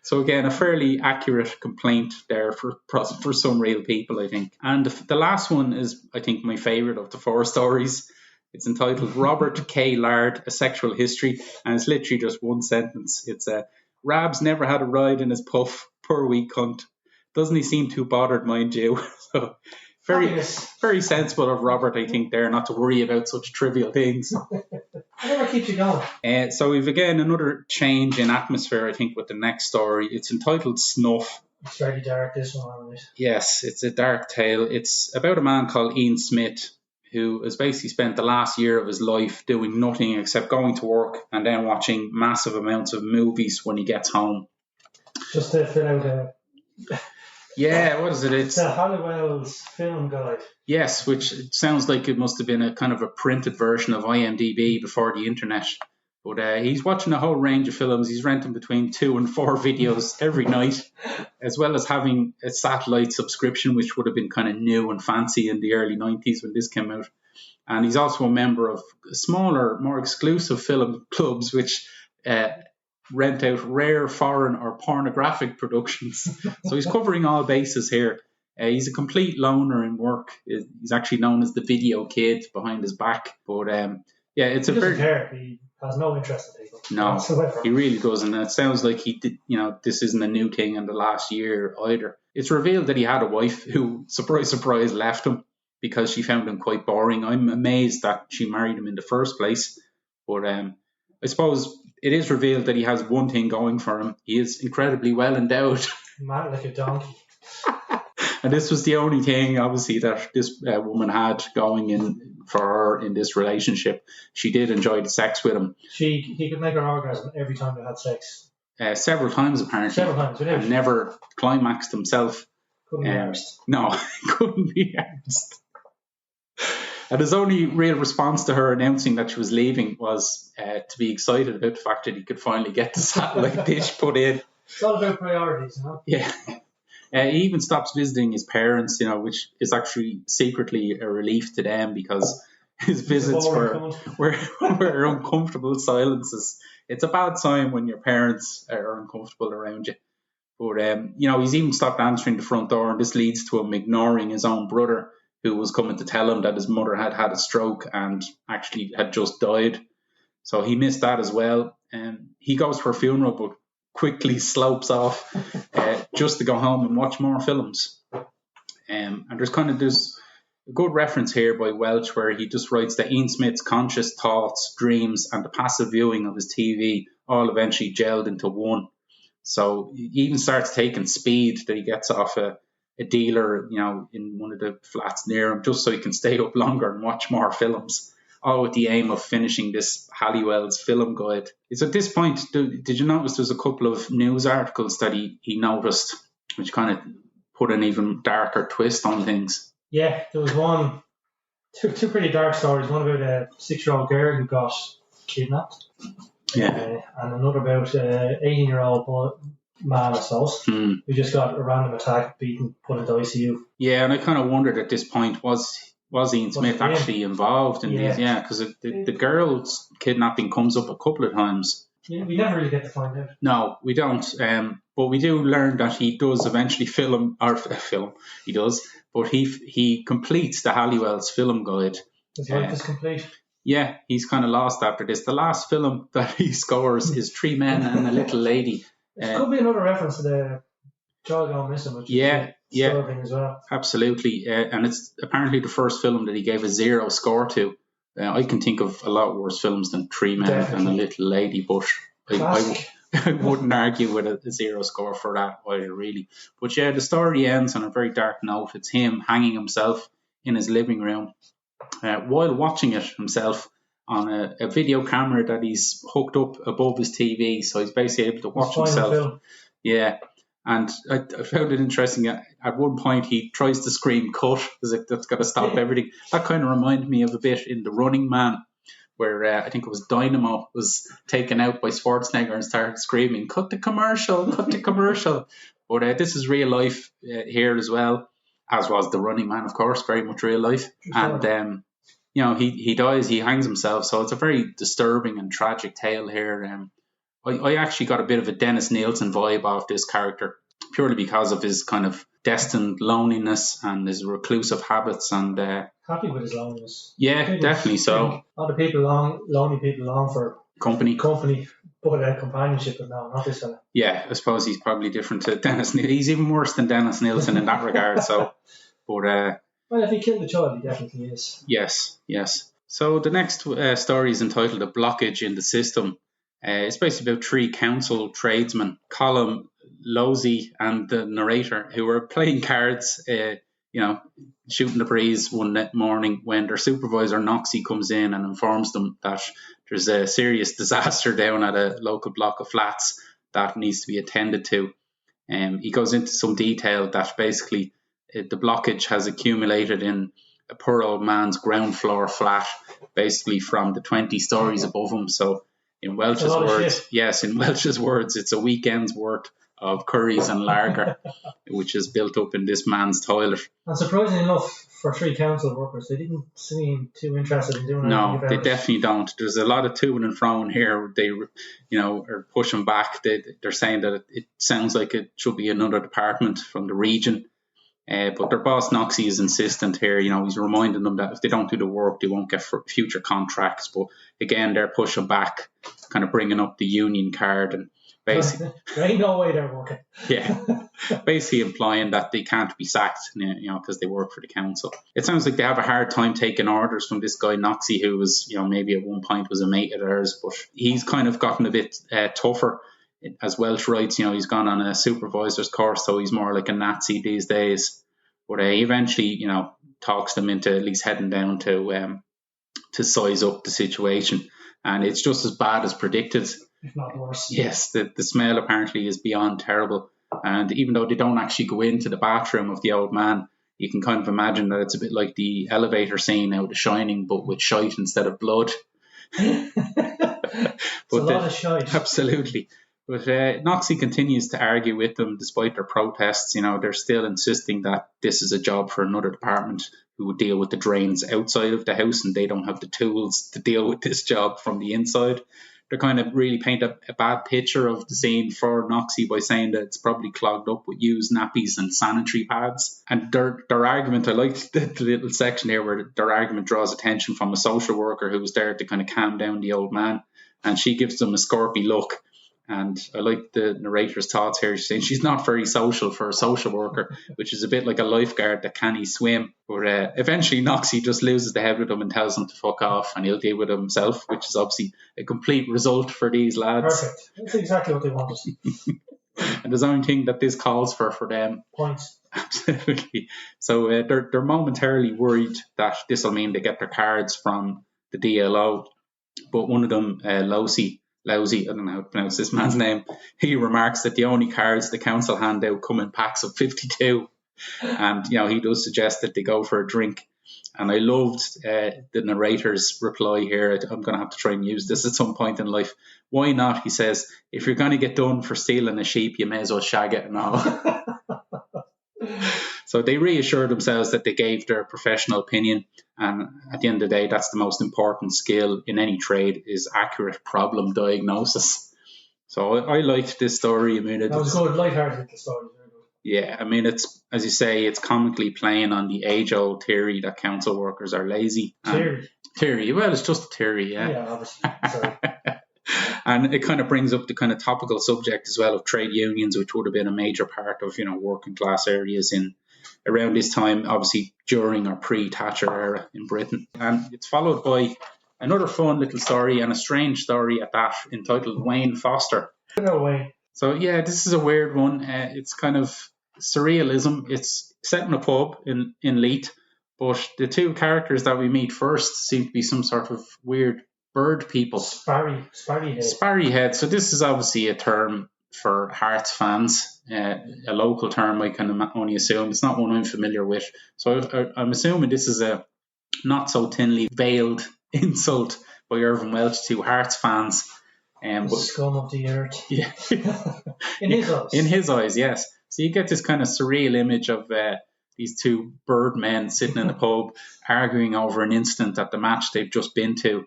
So again, a fairly accurate complaint there for some real people, I think. And the last one is, I think, my favourite of the 4 stories. It's entitled Robert K. Lard, A Sexual History, and it's literally just one sentence. It's Rabs never had a ride in his puff, poor wee cunt. Doesn't he seem too bothered, mind you? So Very, Happiness. very sensible of Robert, I think, there, not to worry about such trivial things. Whatever keeps you going. So we've again another change in atmosphere, I think, with the next story. It's entitled Snuff. It's very dark, this one, right? Yes, it's a dark tale. It's about a man called Ian Smith, who has basically spent the last year of his life doing nothing except going to work and then watching massive amounts of movies when he gets home. Just to fill out Yeah, what is it? It's the Halliwell's film guide. Yes, which sounds like it must have been a kind of a printed version of IMDb before the internet. But he's watching a whole range of films. He's renting between 2 and 4 videos every night, as well as having a satellite subscription, which would have been kind of new and fancy in the early 90s when this came out. And he's also a member of smaller, more exclusive film clubs, which rent out rare foreign or pornographic productions. So he's covering all bases here. He's a complete loner in work. He's actually known as the video kid behind his back. But yeah, it's he doesn't care. He has no interest in people. No, whatsoever. He really doesn't. It sounds like he did. This isn't a new thing in the last year either. It's revealed that he had a wife who, surprise, surprise, left him because she found him quite boring. I'm amazed that she married him in the first place. But I suppose it is revealed that he has one thing going for him. He is incredibly well endowed. Man, like a donkey. And this was the only thing, obviously, that this woman had going in for her in this relationship. She did enjoy the sex with him. He could make her orgasm every time they had sex. Several times, apparently. Several times, and never climaxed himself. Couldn't be arsed. No, couldn't be arsed. And his only real response to her announcing that she was leaving was to be excited about the fact that he could finally get the satellite dish put in. It's all about priorities, you know? Yeah. He even stops visiting his parents, which is actually secretly a relief to them because his visits were uncomfortable silences. It's a bad sign when your parents are uncomfortable around you. But, he's even stopped answering the front door, and this leads to him ignoring his own brother, who was coming to tell him that his mother had had a stroke and actually had just died. So he missed that as well. He goes for a funeral, but quickly slopes off just to go home and watch more films. And there's a good reference here by Welch where he just writes that Ian Smith's conscious thoughts, dreams, and the passive viewing of his TV all eventually gelled into one. So he even starts taking speed that he gets off a dealer, in one of the flats near him, just so he can stay up longer and watch more films, all with the aim of finishing this Halliwell's film guide. It's at this point, did you notice there's a couple of news articles that he noticed, which kind of put an even darker twist on things? Yeah, there was two pretty dark stories. One about a 6-year-old girl who got kidnapped. Yeah. And another about an 18-year-old man, I suppose, who just got a random attack, beaten, put into ICU. Yeah, and I kind of wondered at this point, was Ian Smith actually involved in these? Yeah, because the girl's kidnapping comes up a couple of times. Yeah, we never really get to find out. No, we don't. But we do learn that he does eventually He does, but he completes the Halliwell's film guide. His life is complete. Yeah, he's kind of lost after this. The last film that he scores is 3 Men and a Little Lady. It could be another reference to the Child Gone Missing, which is disturbing as well. Absolutely. And it's apparently the first film that he gave a 0 score to. I can think of a lot worse films than 3 Men and a Little Lady, but I wouldn't argue with a 0 score for that either, really. But yeah, the story ends on a very dark note. It's him hanging himself in his living room while watching it himself on a video camera that he's hooked up above his TV, so he's basically able to watch himself. Yeah, and I found it interesting. At one point, he tries to scream "cut" as if that's got to stop everything. That kind of reminded me of a bit in The Running Man, where I think it was Dynamo was taken out by Schwarzenegger and started screaming, "Cut the commercial! Cut the commercial!" But this is real life here as well, as was The Running Man, of course, very much real life. And he dies, he hangs himself, so it's a very disturbing and tragic tale here. I actually got a bit of a Dennis Nielsen vibe off this character, purely because of his kind of destined loneliness and his reclusive habits. And happy with his loneliness. Yeah, definitely so. A lot of lonely people long for company, but companionship, but no, not this fella. Yeah, I suppose he's probably different to Dennis Nielsen. He's even worse than Dennis Nielsen in that regard. So, but Well, if he killed the child, he definitely is. Yes, yes. So the next story is entitled "A Blockage in the System." It's basically about three council tradesmen, Colin, Losey, and the narrator, who were playing cards, shooting the breeze one morning when their supervisor, Noxie, comes in and informs them that there's a serious disaster down at a local block of flats that needs to be attended to. He goes into some detail that basically the blockage has accumulated in a poor old man's ground floor flat, basically from the 20 stories above him. So in Welch's words, it's a weekend's worth of curries and lager, which is built up in this man's toilet. And surprisingly enough, for three council workers, they didn't seem too interested in doing anything about it. No, they definitely don't. There's a lot of to and fro here. They, are pushing back. They're saying that it sounds like it should be another department from the region. But their boss, Noxie, is insistent here. He's reminding them that if they don't do the work, they won't get future contracts. But again, they're pushing back, kind of bringing up the union card and basically, there ain't no way they're working. Yeah, basically implying that they can't be sacked, because they work for the council. It sounds like they have a hard time taking orders from this guy Noxie, who was, maybe at one point was a mate of theirs, but he's kind of gotten a bit tougher. As Welch writes, he's gone on a supervisor's course, so he's more like a Nazi these days. But he eventually, talks them into at least heading down to size up the situation, and it's just as bad as predicted. If not worse. Yes, the smell apparently is beyond terrible. And even though they don't actually go into the bathroom of the old man, you can kind of imagine that it's a bit like the elevator scene out of The Shining, but with shite instead of blood. It's a lot of shite. Absolutely. But Noxie continues to argue with them despite their protests. They're still insisting that this is a job for another department who would deal with the drains outside of the house, and they don't have the tools to deal with this job from the inside. They're kind of really paint a bad picture of the scene for Noxie by saying that it's probably clogged up with used nappies and sanitary pads. And their argument, I liked the little section here where their argument draws attention from a social worker who was there to kind of calm down the old man. And she gives them a scorpy look. And I like the narrator's thoughts here. She's saying she's not very social for a social worker, which is a bit like a lifeguard that can't swim. But eventually Noxie just loses the head with him and tells him to fuck off, and he'll deal with it himself, which is obviously a complete result for these lads. Perfect. That's exactly what they wanted. And there's only thing that this calls for them. Points. Absolutely. So they're momentarily worried that this will mean they get their cards from the DLO. But one of them, Lousy, I don't know how to pronounce this man's name, he remarks that the only cards the council hand out come in packs of 52. And, he does suggest that they go for a drink. And I loved the narrator's reply here. I'm going to have to try and use this at some point in life. Why not? He says, if you're going to get done for stealing a sheep, you may as well shag it and all. So they reassure themselves that they gave their professional opinion. And at the end of the day, that's the most important skill in any trade, is accurate problem diagnosis. So I liked this story. I mean, that was good, lighthearted story. Very good. Yeah, I mean, it's, as you say, it's comically playing on the age-old theory that council workers are lazy. Theory. Well, it's just a theory, yeah. Yeah, obviously. Sorry. And it kind of brings up the kind of topical subject as well of trade unions, which would have been a major part of, working class areas in around this time, obviously during or pre-Thatcher era in Britain. And it's followed by another fun little story, and a strange story at that, entitled Wayne Foster. No way. So yeah, this is a weird one. It's kind of surrealism. It's set in a pub in Leith, but the two characters that we meet first seem to be some sort of weird bird people. Sparry head. Sparry head. So this is obviously a term for Hearts fans, a local term I can only assume. It's not one I'm familiar with. So I'm assuming this is a not so thinly veiled insult by Irvine Welch to Hearts fans. But, scum of the earth. Yeah. In his eyes. In his eyes, yes. So you get this kind of surreal image of these two bird men sitting in a pub arguing over an incident at the match they've just been to.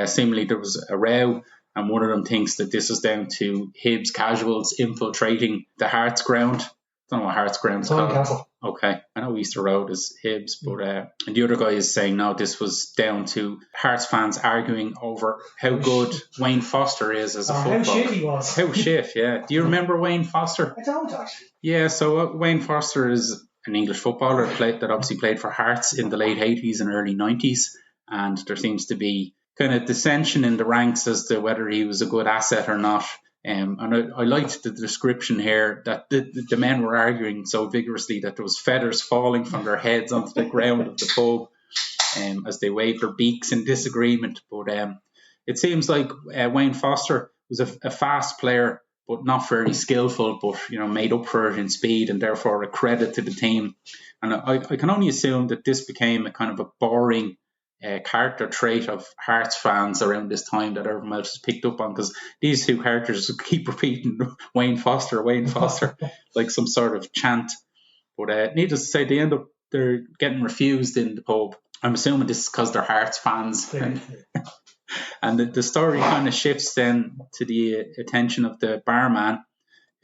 Seemingly there was a row, and one of them thinks that this is down to Hibs casuals infiltrating the Hearts ground. I don't know what Hearts ground is called. Castle. Okay, I know Easter Road is Hibs, but and the other guy is saying no, this was down to Hearts fans arguing over how good Wayne Foster is as a footballer. How shit he was. How shit, yeah. Do you remember Wayne Foster? I don't actually. Yeah, so Wayne Foster is an English footballer that obviously played for Hearts in the late 80s and early 90s. And there seems to be kind of dissension in the ranks as to whether he was a good asset or not. And I liked the description here that the men were arguing so vigorously that there was feathers falling from their heads onto the ground of the pub as they waved their beaks in disagreement. But it seems like Wayne Foster was a fast player, but not very skillful, but made up for it in speed and therefore a credit to the team. And I can only assume that this became a kind of a boring character trait of Hearts fans around this time that everyone else has picked up on, because these two characters keep repeating Wayne Foster, like some sort of chant. But needless to say, they're getting refused in the pub. I'm assuming this is because they're Hearts fans. And the story kind of shifts then to the attention of the barman,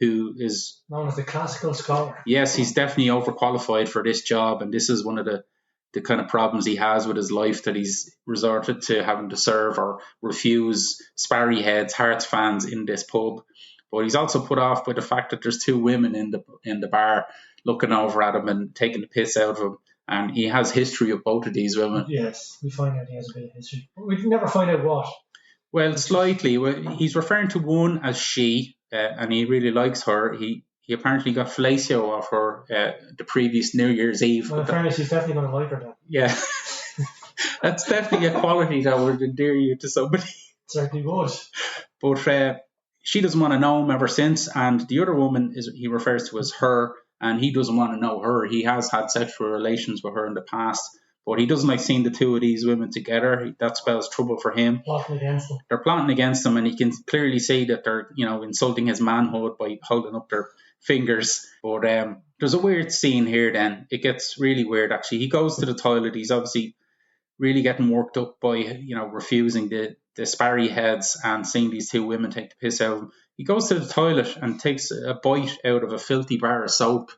who is known as the classical scholar. Yes, he's definitely overqualified for this job, and this is one of the kind of problems he has with his life, that he's resorted to having to serve or refuse sparry heads, Hearts fans in this pub. But he's also put off by the fact that there's two women in the bar looking over at him and taking the piss out of him. And he has history of both of these women. Yes, we find out he has a bit of history. We never find out what. Well, slightly. He's referring to one as she, and he really likes her. He apparently got fellatio off her the previous New Year's Eve. Well, in fairness, he's definitely going to like her then. Yeah. That's definitely a quality that would endear you to somebody. Certainly would. But she doesn't want to know him ever since, and the other woman he refers to as her, and he doesn't want to know her. He has had sexual relations with her in the past, but he doesn't like seeing the two of these women together. That spells trouble for him. Plotting against him. They're plotting against him, and he can clearly see that they're, insulting his manhood by holding up their fingers. But there's a weird scene here then. It gets really weird, actually. He goes to the toilet. He's obviously really getting worked up by, refusing the sparry heads and seeing these two women take the piss out of him. He goes to the toilet and takes a bite out of a filthy bar of soap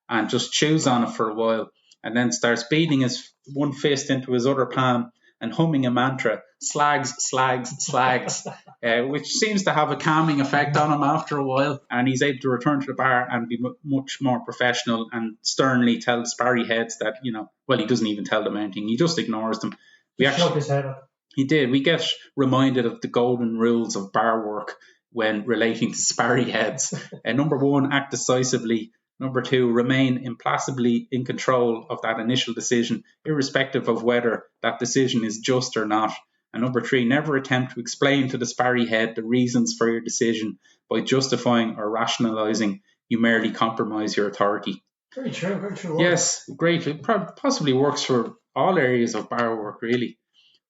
and just chews on it for a while, and then starts beating his one fist into his other palm and humming a mantra, slags, slags, slags, which seems to have a calming effect on him after a while. And he's able to return to the bar and be much more professional and sternly tell the sparry heads that, he doesn't even tell them anything. He just ignores them. He shook his head up. He did. We get reminded of the golden rules of bar work when relating to sparry heads. Number one, act decisively. Number two, remain implacably in control of that initial decision, irrespective of whether that decision is just or not. And number three, never attempt to explain to the sparry head the reasons for your decision by justifying or rationalizing. You merely compromise your authority. Very true, very true. Yes, great. It possibly works for all areas of bar work, really.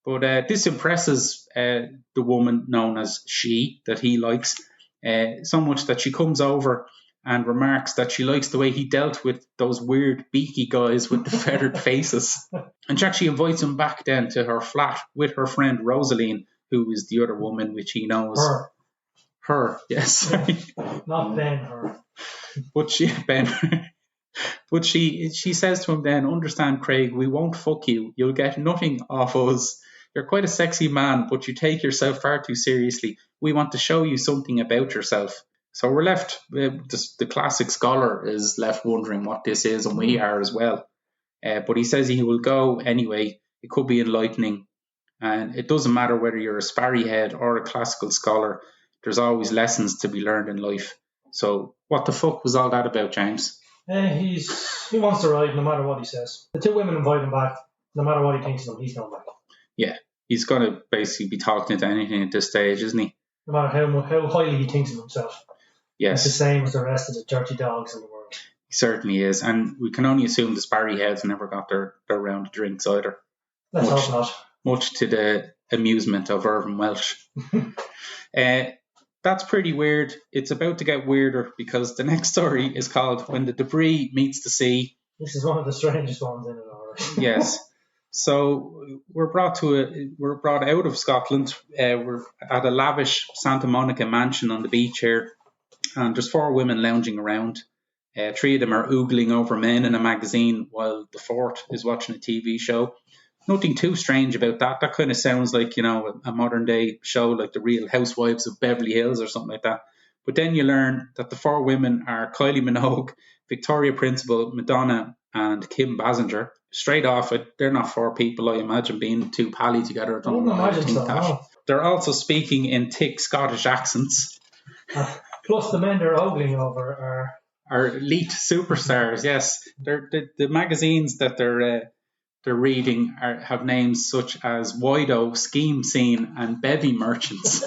But this impresses the woman known as she, that he likes, so much that she comes over and remarks that she likes the way he dealt with those weird beaky guys with the feathered faces. And she actually invites him back then to her flat with her friend Rosaline, who is the other woman which he knows. Her, yes. Not Ben, her. But she says to him then, understand, Craig, we won't fuck you. You'll get nothing off us. You're quite a sexy man, but you take yourself far too seriously. We want to show you something about yourself. So we're left, the classic scholar is left wondering what this is, and we are as well. But he says he will go anyway. It could be enlightening. And it doesn't matter whether you're a sparry head or a classical scholar. There's always lessons to be learned in life. So what the fuck was all that about, James? He wants to ride no matter what he says. The two women invite him back. No matter what he thinks of them, he's going back. Yeah, he's going to basically be talking to anything at this stage, isn't he? No matter how highly he thinks of himself. Yes. It's the same as the rest of the dirty dogs in the world. He certainly is. And we can only assume the sparry heads never got their round of drinks either. Let's hope not. Much to the amusement of Irvin Welsh. That's pretty weird. It's about to get weirder because the next story is called When the Debris Meets the Sea. This is one of the strangest ones in it already. Yes. So we're brought out of Scotland. We're at a lavish Santa Monica mansion on the beach here. And there's 4 women lounging around. 3 of them are oogling over men in a magazine while the 4th is watching a TV show. Nothing too strange about that. That kind of sounds like, a modern day show like the Real Housewives of Beverly Hills or something like that. But then you learn that the 4 women are Kylie Minogue, Victoria Principal, Madonna, and Kim Basinger. Straight off it, they're not four people, I imagine, being too pally together. I don't think that. No. They're also speaking in thick Scottish accents. Plus, the men they're ogling over are elite superstars. Yes, the magazines that they're reading have names such as Wido, Scheme Scene, and Bevy Merchants.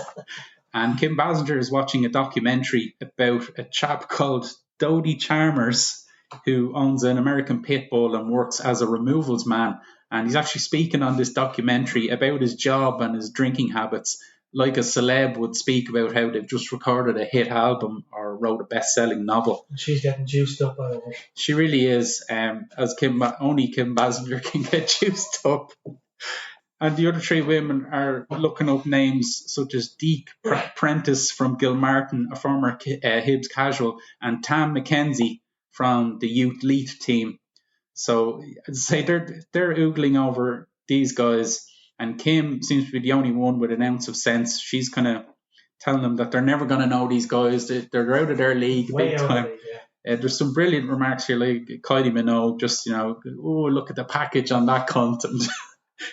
And Kim Basinger is watching a documentary about a chap called Dodie Chalmers, who owns an American pit bull and works as a removals man. And he's actually speaking on this documentary about his job and his drinking habits, like a celeb would speak about how they've just recorded a hit album or wrote a best-selling novel. She's getting juiced up by it. She really is, as only Kim Basinger can get juiced up. And the other three women are looking up names such as Deke Prentice from Gilmartin, a former Hibs casual, and Tam McKenzie from the Youth Leith team. So I'd say they're oogling over these guys. And Kim seems to be the only one with an ounce of sense. She's kind of telling them that they're never going to know these guys. They're out of their league big time. There's some brilliant remarks here, like Kylie Minogue, just, oh, look at the package on that cunt. And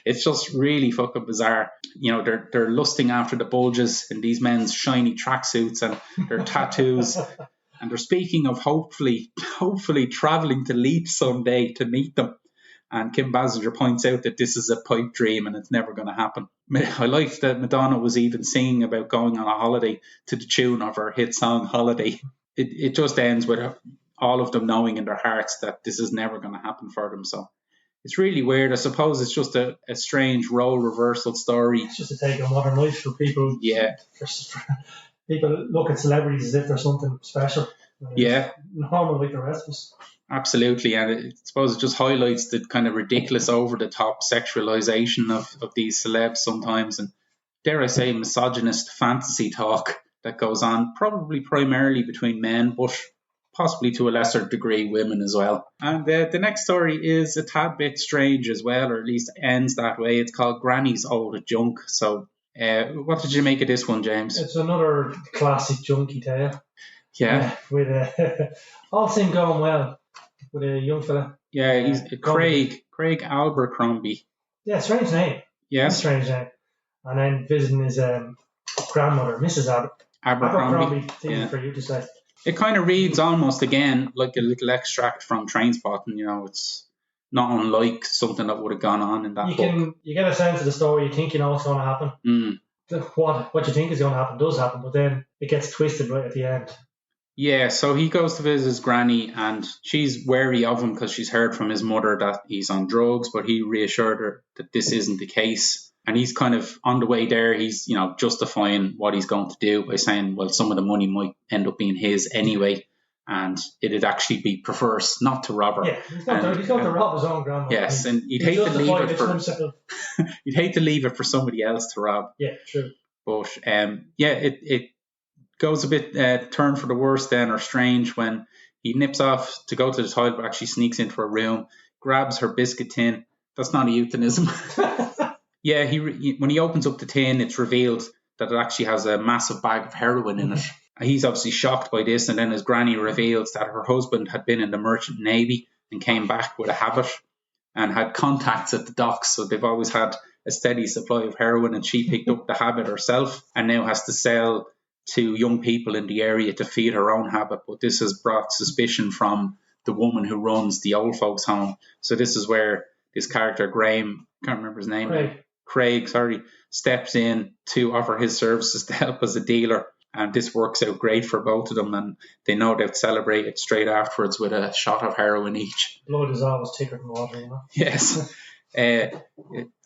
it's just really fucking bizarre. They're lusting after the bulges in these men's shiny tracksuits and their tattoos. And they're speaking of hopefully travelling to Leith someday to meet them. And Kim Basinger points out that this is a pipe dream and it's never going to happen. I liked that Madonna was even singing about going on a holiday to the tune of her hit song Holiday. It just ends with all of them knowing in their hearts that this is never going to happen for them. So it's really weird. I suppose it's just a strange role reversal story. It's just a take on modern life for people. Yeah. People look at celebrities as if they're something special. Yeah. Normal like the rest of us. Absolutely, and I suppose it just highlights the kind of ridiculous, over-the-top sexualization of these celebs sometimes, and dare I say, misogynist fantasy talk that goes on, probably primarily between men, but possibly to a lesser degree women as well. And the next story is a tad bit strange as well, or at least ends that way. It's called Granny's Old Junk. So what did you make of this one, James? It's another classic junkie tale. Yeah. With all seem going well. With a young fella. Yeah, he's Craig Abercrombie. Yeah, strange name. Yeah. Strange name. And then visiting his grandmother, Mrs. Abercrombie. Easy for you to say. It kind of reads almost again like a little extract from Trainspotting. It's not unlike something that would have gone on in that book. You get a sense of the story. You think you know what's going to happen. What you think is going to happen does happen, but then it gets twisted right at the end. Yeah, so he goes to visit his granny and she's wary of him because she's heard from his mother that he's on drugs, but he reassured her that this isn't the case. And he's kind of on the way there, he's, justifying what he's going to do by saying, well, some of the money might end up being his anyway, and it'd actually be perverse not to rob her. Yeah, he's going to rob his own grandmother. Yes, and he'd hate to leave it for somebody else to rob. Yeah, true. But it goes a bit turn for the worse then, or strange, when he nips off to go to the toilet, but actually sneaks into her room, grabs her biscuit tin. That's not a euphemism. Yeah, when he opens up the tin, it's revealed that it actually has a massive bag of heroin in it. He's obviously shocked by this, and then his granny reveals that her husband had been in the Merchant Navy and came back with a habit and had contacts at the docks, so they've always had a steady supply of heroin, and she picked up the habit herself and now has to sell to young people in the area to feed her own habit. But this has brought suspicion from the woman who runs the old folks home. So this is where this character, Graham, can't remember his name, Craig, steps in to offer his services to help as a dealer. And this works out great for both of them, and they know they've celebrated straight afterwards with a shot of heroin each. Blood is always thicker than water, Yes. As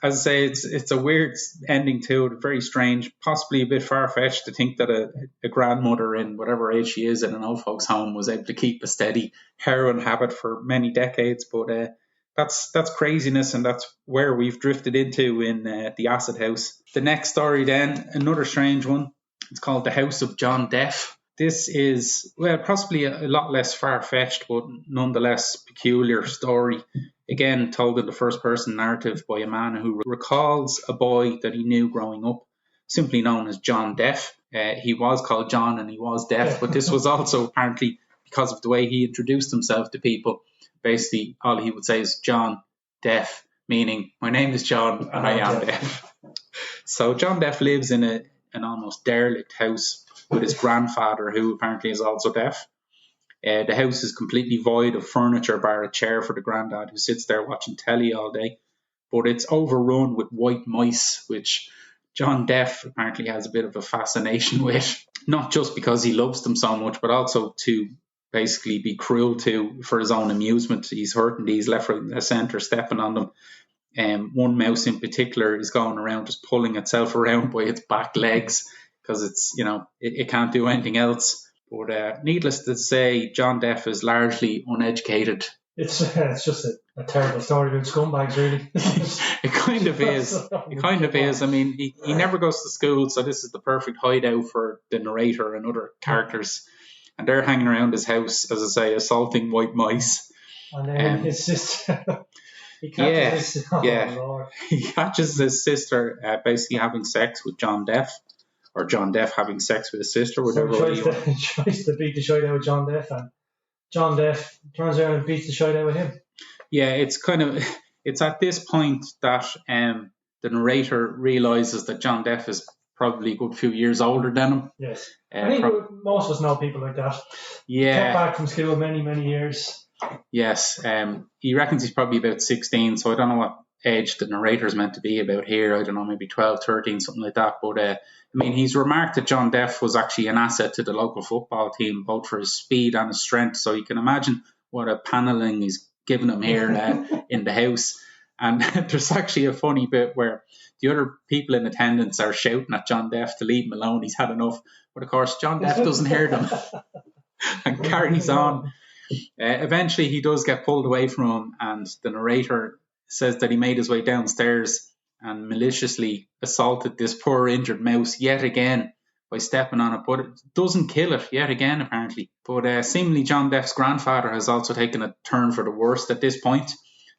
I say, it's a weird ending to it, very strange, possibly a bit far-fetched to think that a grandmother in whatever age she is in an old folks home was able to keep a steady heroin habit for many decades, but that's craziness, and that's where we've drifted into in the Acid House. The next story then, another strange one. It's called The House of John Deaf. This is, possibly a lot less far-fetched, but nonetheless peculiar story. Again, told in the first-person narrative by a man who recalls a boy that he knew growing up, simply known as John Deaf. He was called John and he was deaf, but this was also apparently because of the way he introduced himself to people. Basically, all he would say is John Deaf, meaning my name is John and I am deaf. So John Deaf lives in an almost derelict house with his grandfather, who apparently is also deaf. The house is completely void of furniture, bar a chair for the granddad, who sits there watching telly all day. But it's overrun with white mice, which John Deaf apparently has a bit of a fascination with, not just because he loves them so much, but also to basically be cruel to for his own amusement. He's hurting these left, right, and centre, stepping on them. One mouse in particular is going around just pulling itself around by its back legs because it can't do anything else. But needless to say, John Deaf is largely uneducated. It's just a terrible story about scumbags, really. It kind of is. It kind of is. I mean, he never goes to school, so this is the perfect hideout for the narrator and other characters. And they're hanging around his house, as I say, assaulting white mice. And then it's just... He catches He catches his sister basically having sex with John Deaf, or John Deaf having sex with his sister. So he tries to beat the shit out of John Deaf, and John Deaf turns around and beats the shit out of him. Yeah, it's at this point that the narrator realises that John Deaf is probably a good few years older than him. Yes. I think most of us know people like that. Yeah. Kept back from school many, many years. Yes. He reckons he's probably about 16, so I don't know what age the narrator is meant to be about here. I don't know, maybe 12, 13, something like that. But I mean, he's remarked that John Deaf was actually an asset to the local football team, both for his speed and his strength. So you can imagine what a panelling he's given him here in the house. And there's actually a funny bit where the other people in attendance are shouting at John Deaf to leave him alone. He's had enough. But of course, John Deaf doesn't hear them and carries on. Eventually, he does get pulled away from him, and the narrator says that he made his way downstairs and maliciously assaulted this poor injured mouse yet again by stepping on it, but it doesn't kill it yet again, apparently. But seemingly John Deaf's grandfather has also taken a turn for the worst at this point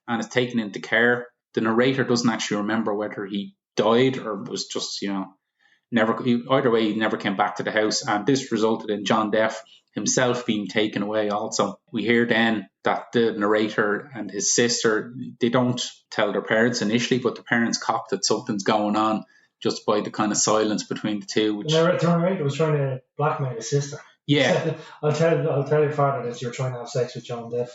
and is taken into care. The narrator doesn't actually remember whether he died or was just, either way, he never came back to the house, and this resulted in John Deaf himself being taken away also. We hear then that the narrator and his sister, they don't tell their parents initially, but the parents cop that something's going on just by the kind of silence between the two. The narrator was trying to blackmail his sister. Yeah. I'll tell your father that you're trying to have sex with John Deaf.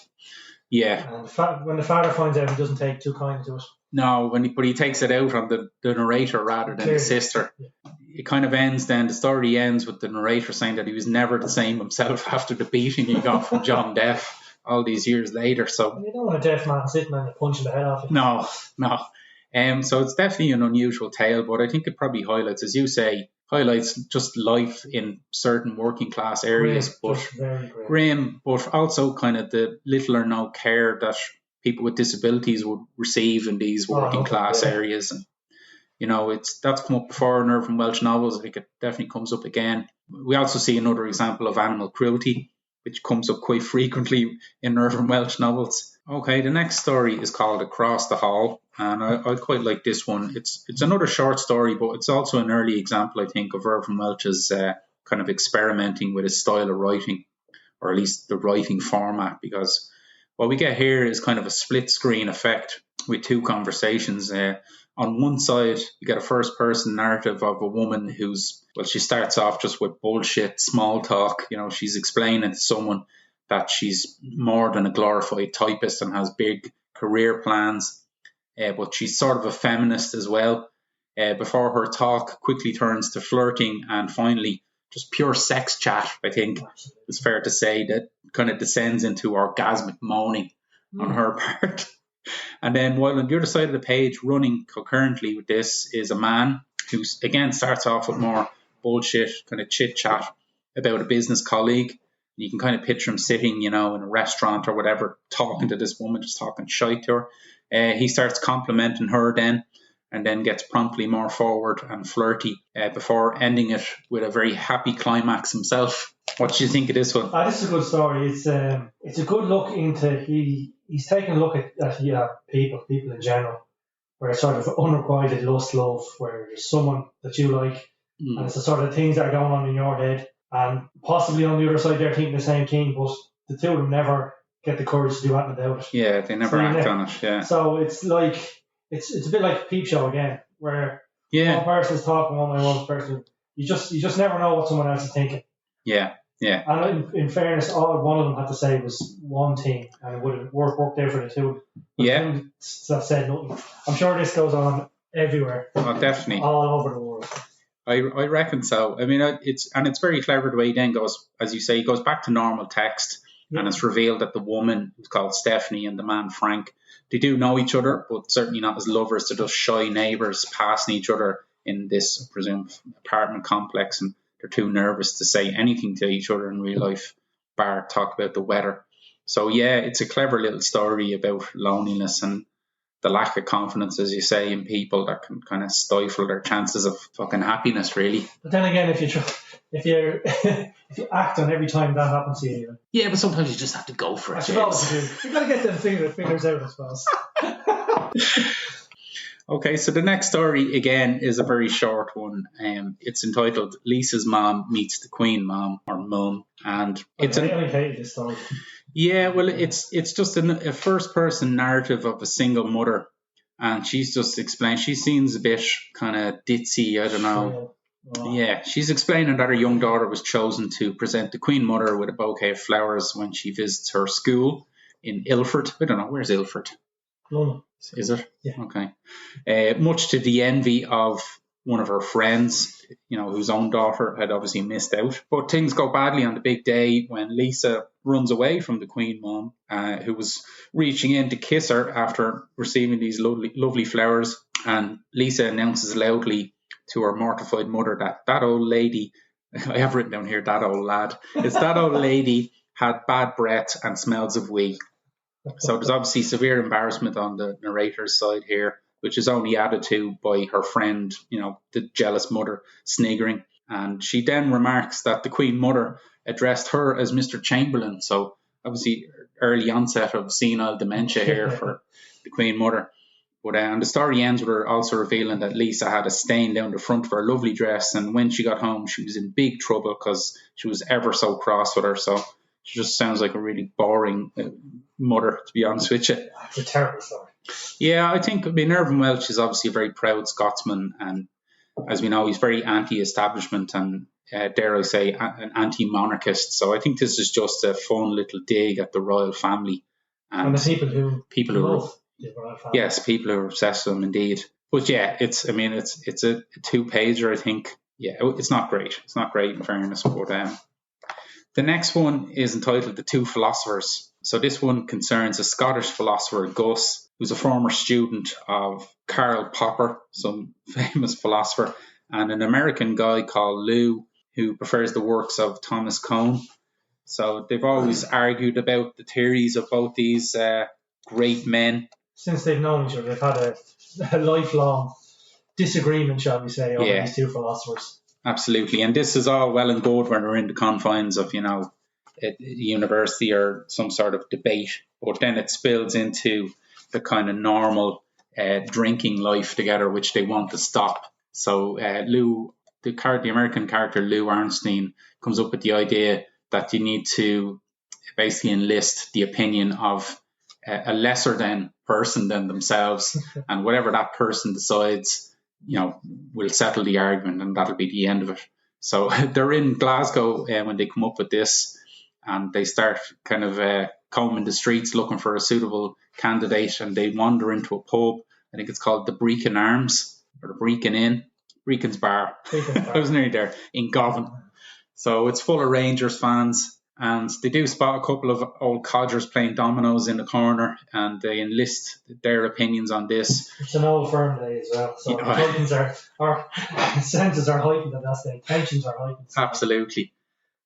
Yeah. And when the father finds out, he doesn't take too kindly to it. No, but he takes it out on the narrator rather than the sister. Yeah. It kind of ends then, the story ends with the narrator saying that he was never the same himself after the beating he got from John Deaf all these years later. So you don't want a deaf man sitting and punching the head off you. No. So it's definitely an unusual tale, but I think it probably highlights, as you say, just life in certain working class areas, but grim, but also kind of the little or no care that people with disabilities would receive in these working class areas. And that's come up before in Irving Welsh novels. I think it definitely comes up again. We also see another example of animal cruelty, which comes up quite frequently in Irving Welsh novels. Okay, the next story is called Across the Hall, and I quite like this one. It's another short story, but it's also an early example, I think, of Irving Welsh's kind of experimenting with his style of writing, or at least the writing format, because what we get here is kind of a split screen effect with two conversations. On one side, you get a first-person narrative of a woman she starts off just with bullshit, small talk. She's explaining to someone that she's more than a glorified typist and has big career plans, but she's sort of a feminist as well. Before her talk quickly turns to flirting and finally just pure sex chat, I think it's fair to say, that kind of descends into orgasmic moaning on her part. And then while on the other side of the page, running concurrently with this, is a man who, again, starts off with more bullshit, kind of chit-chat about a business colleague. You can kind of picture him sitting, in a restaurant or whatever, talking to this woman, just talking shite to her. He starts complimenting her then, and then gets promptly more forward and flirty before ending it with a very happy climax himself. What do you think of this one? This is a good story. It's a good look into he's taking a look at people in general, where it's sort of unrequited lust, love, where there's someone that you like, and it's the sort of things that are going on in your head, and possibly on the other side they're thinking the same thing, but the two of them never get the courage to do anything about it. Yeah, they never act on it. Yeah. So it's like it's a bit like a peep show again, where one person's talking one way, one person. You just never know what someone else is thinking. Yeah. Yeah. And in fairness, all one of them had to say was one thing, and it would have worked out for the two. But yeah. That said nothing. I'm sure this goes on everywhere. Oh, definitely. All over the world. I reckon so. I mean, it's very clever the way he then goes, as you say, he goes back to normal text, and it's revealed that the woman who's called Stephanie and the man Frank, they do know each other, but certainly not as lovers. They're just shy neighbours passing each other in this, I presume, apartment complex, and they're too nervous to say anything to each other in real life, bar talk about the weather. So yeah, it's a clever little story about loneliness and the lack of confidence, as you say, in people that can kind of stifle their chances of fucking happiness, really. But then again, if you act on every time that happens to you, yeah, but sometimes you just have to go for it. You got to get them fingers out, I suppose. Okay, so the next story again is a very short one. It's entitled "Lisa's Mom Meets the Queen Mom" or Mum, and I hate this story. Yeah, well, it's just a first-person narrative of a single mother, and she's just explained. She seems a bit kind of ditzy, I don't know. Oh. Yeah, she's explaining that her young daughter was chosen to present the Queen Mother with a bouquet of flowers when she visits her school in Ilford. I don't know, where's Ilford? London. Is it? Yeah. Okay. Much to the envy of one of her friends, whose own daughter had obviously missed out. But things go badly on the big day when Lisa runs away from the Queen Mom, who was reaching in to kiss her after receiving these lovely flowers. And Lisa announces loudly to her mortified mother that old lady, I have written down here, that old lad, it's that old lady had bad breath and smells of wee. So there's obviously severe embarrassment on the narrator's side here, which is only added to by her friend, the jealous mother, sniggering. And she then remarks that the Queen Mother addressed her as Mr. Chamberlain. So obviously early onset of senile dementia here for the Queen Mother. But and the story ends with her also revealing that Lisa had a stain down the front of her lovely dress. And when she got home, she was in big trouble because she was ever so cross with her. So she just sounds like a really boring mother, to be honest with you. It's a terrible story. Yeah, I think Irvine Welsh is obviously a very proud Scotsman, and as we know, he's very anti-establishment and, dare I say, an anti-monarchist. So I think this is just a fun little dig at the royal family. And the people who love the royal family. Yes, people who are obsessed with them, indeed. But yeah, it's a 2-pager, I think. Yeah, it's not great. It's not great in fairness, but the next one is entitled "The Two Philosophers." So this one concerns a Scottish philosopher, Gus, who's a former student of Karl Popper, some famous philosopher, and an American guy called Lou, who prefers the works of Thomas Cone. So they've always argued about the theories of both these great men. Since they've known each other, they've had a lifelong disagreement, shall we say, over these two philosophers. Absolutely. And this is all well and good when we're in the confines of, a university or some sort of debate. But then it spills into the kind of normal drinking life together, which they want to stop. So Lou, the American character Lou Arnstein, comes up with the idea that you need to basically enlist the opinion of a lesser than person than themselves. And whatever that person decides, will settle the argument, and that'll be the end of it. So they're in Glasgow when they come up with this, and they start kind of combing the streets looking for a suitable candidate, and they wander into a pub. I think it's called the Brecon Arms, or the Brecon Inn. Brecon's Bar. I was nearly there, in Govan. So it's full of Rangers fans, and they do spot a couple of old codgers playing dominoes in the corner, and they enlist their opinions on this. It's an old firm day as well, so our senses are heightened at that stage. Tensions are heightened. Absolutely.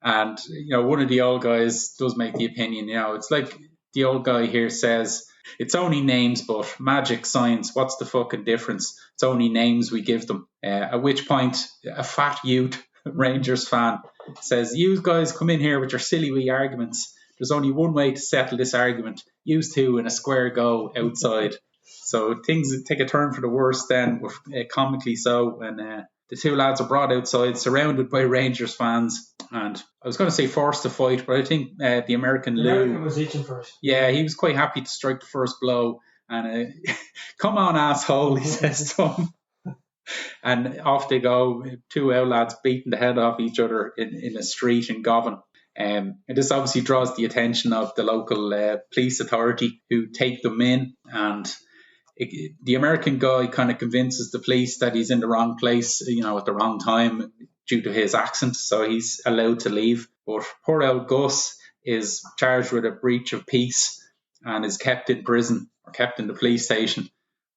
And, one of the old guys does make the opinion, it's like the old guy here says, it's only names, but magic, science, what's the fucking difference? It's only names we give them. At which point, a fat youth Rangers fan says, you guys come in here with your silly wee arguments. There's only one way to settle this argument. Use two in a square go outside. So things take a turn for the worse then, comically so, when the two lads are brought outside, surrounded by Rangers fans, And I was going to say forced to fight, but I think the American Lou was itching for it. Yeah, he was quite happy to strike the first blow. And come on, asshole, he says to him. And off they go, two outlads beating the head off each other in a street in Govan. And this obviously draws the attention of the local police authority, who take them in. And the American guy kind of convinces the police that he's in the wrong place, at the wrong time due to his accent. So he's allowed to leave. But poor old Gus is charged with a breach of peace and is kept in prison, or kept in the police station.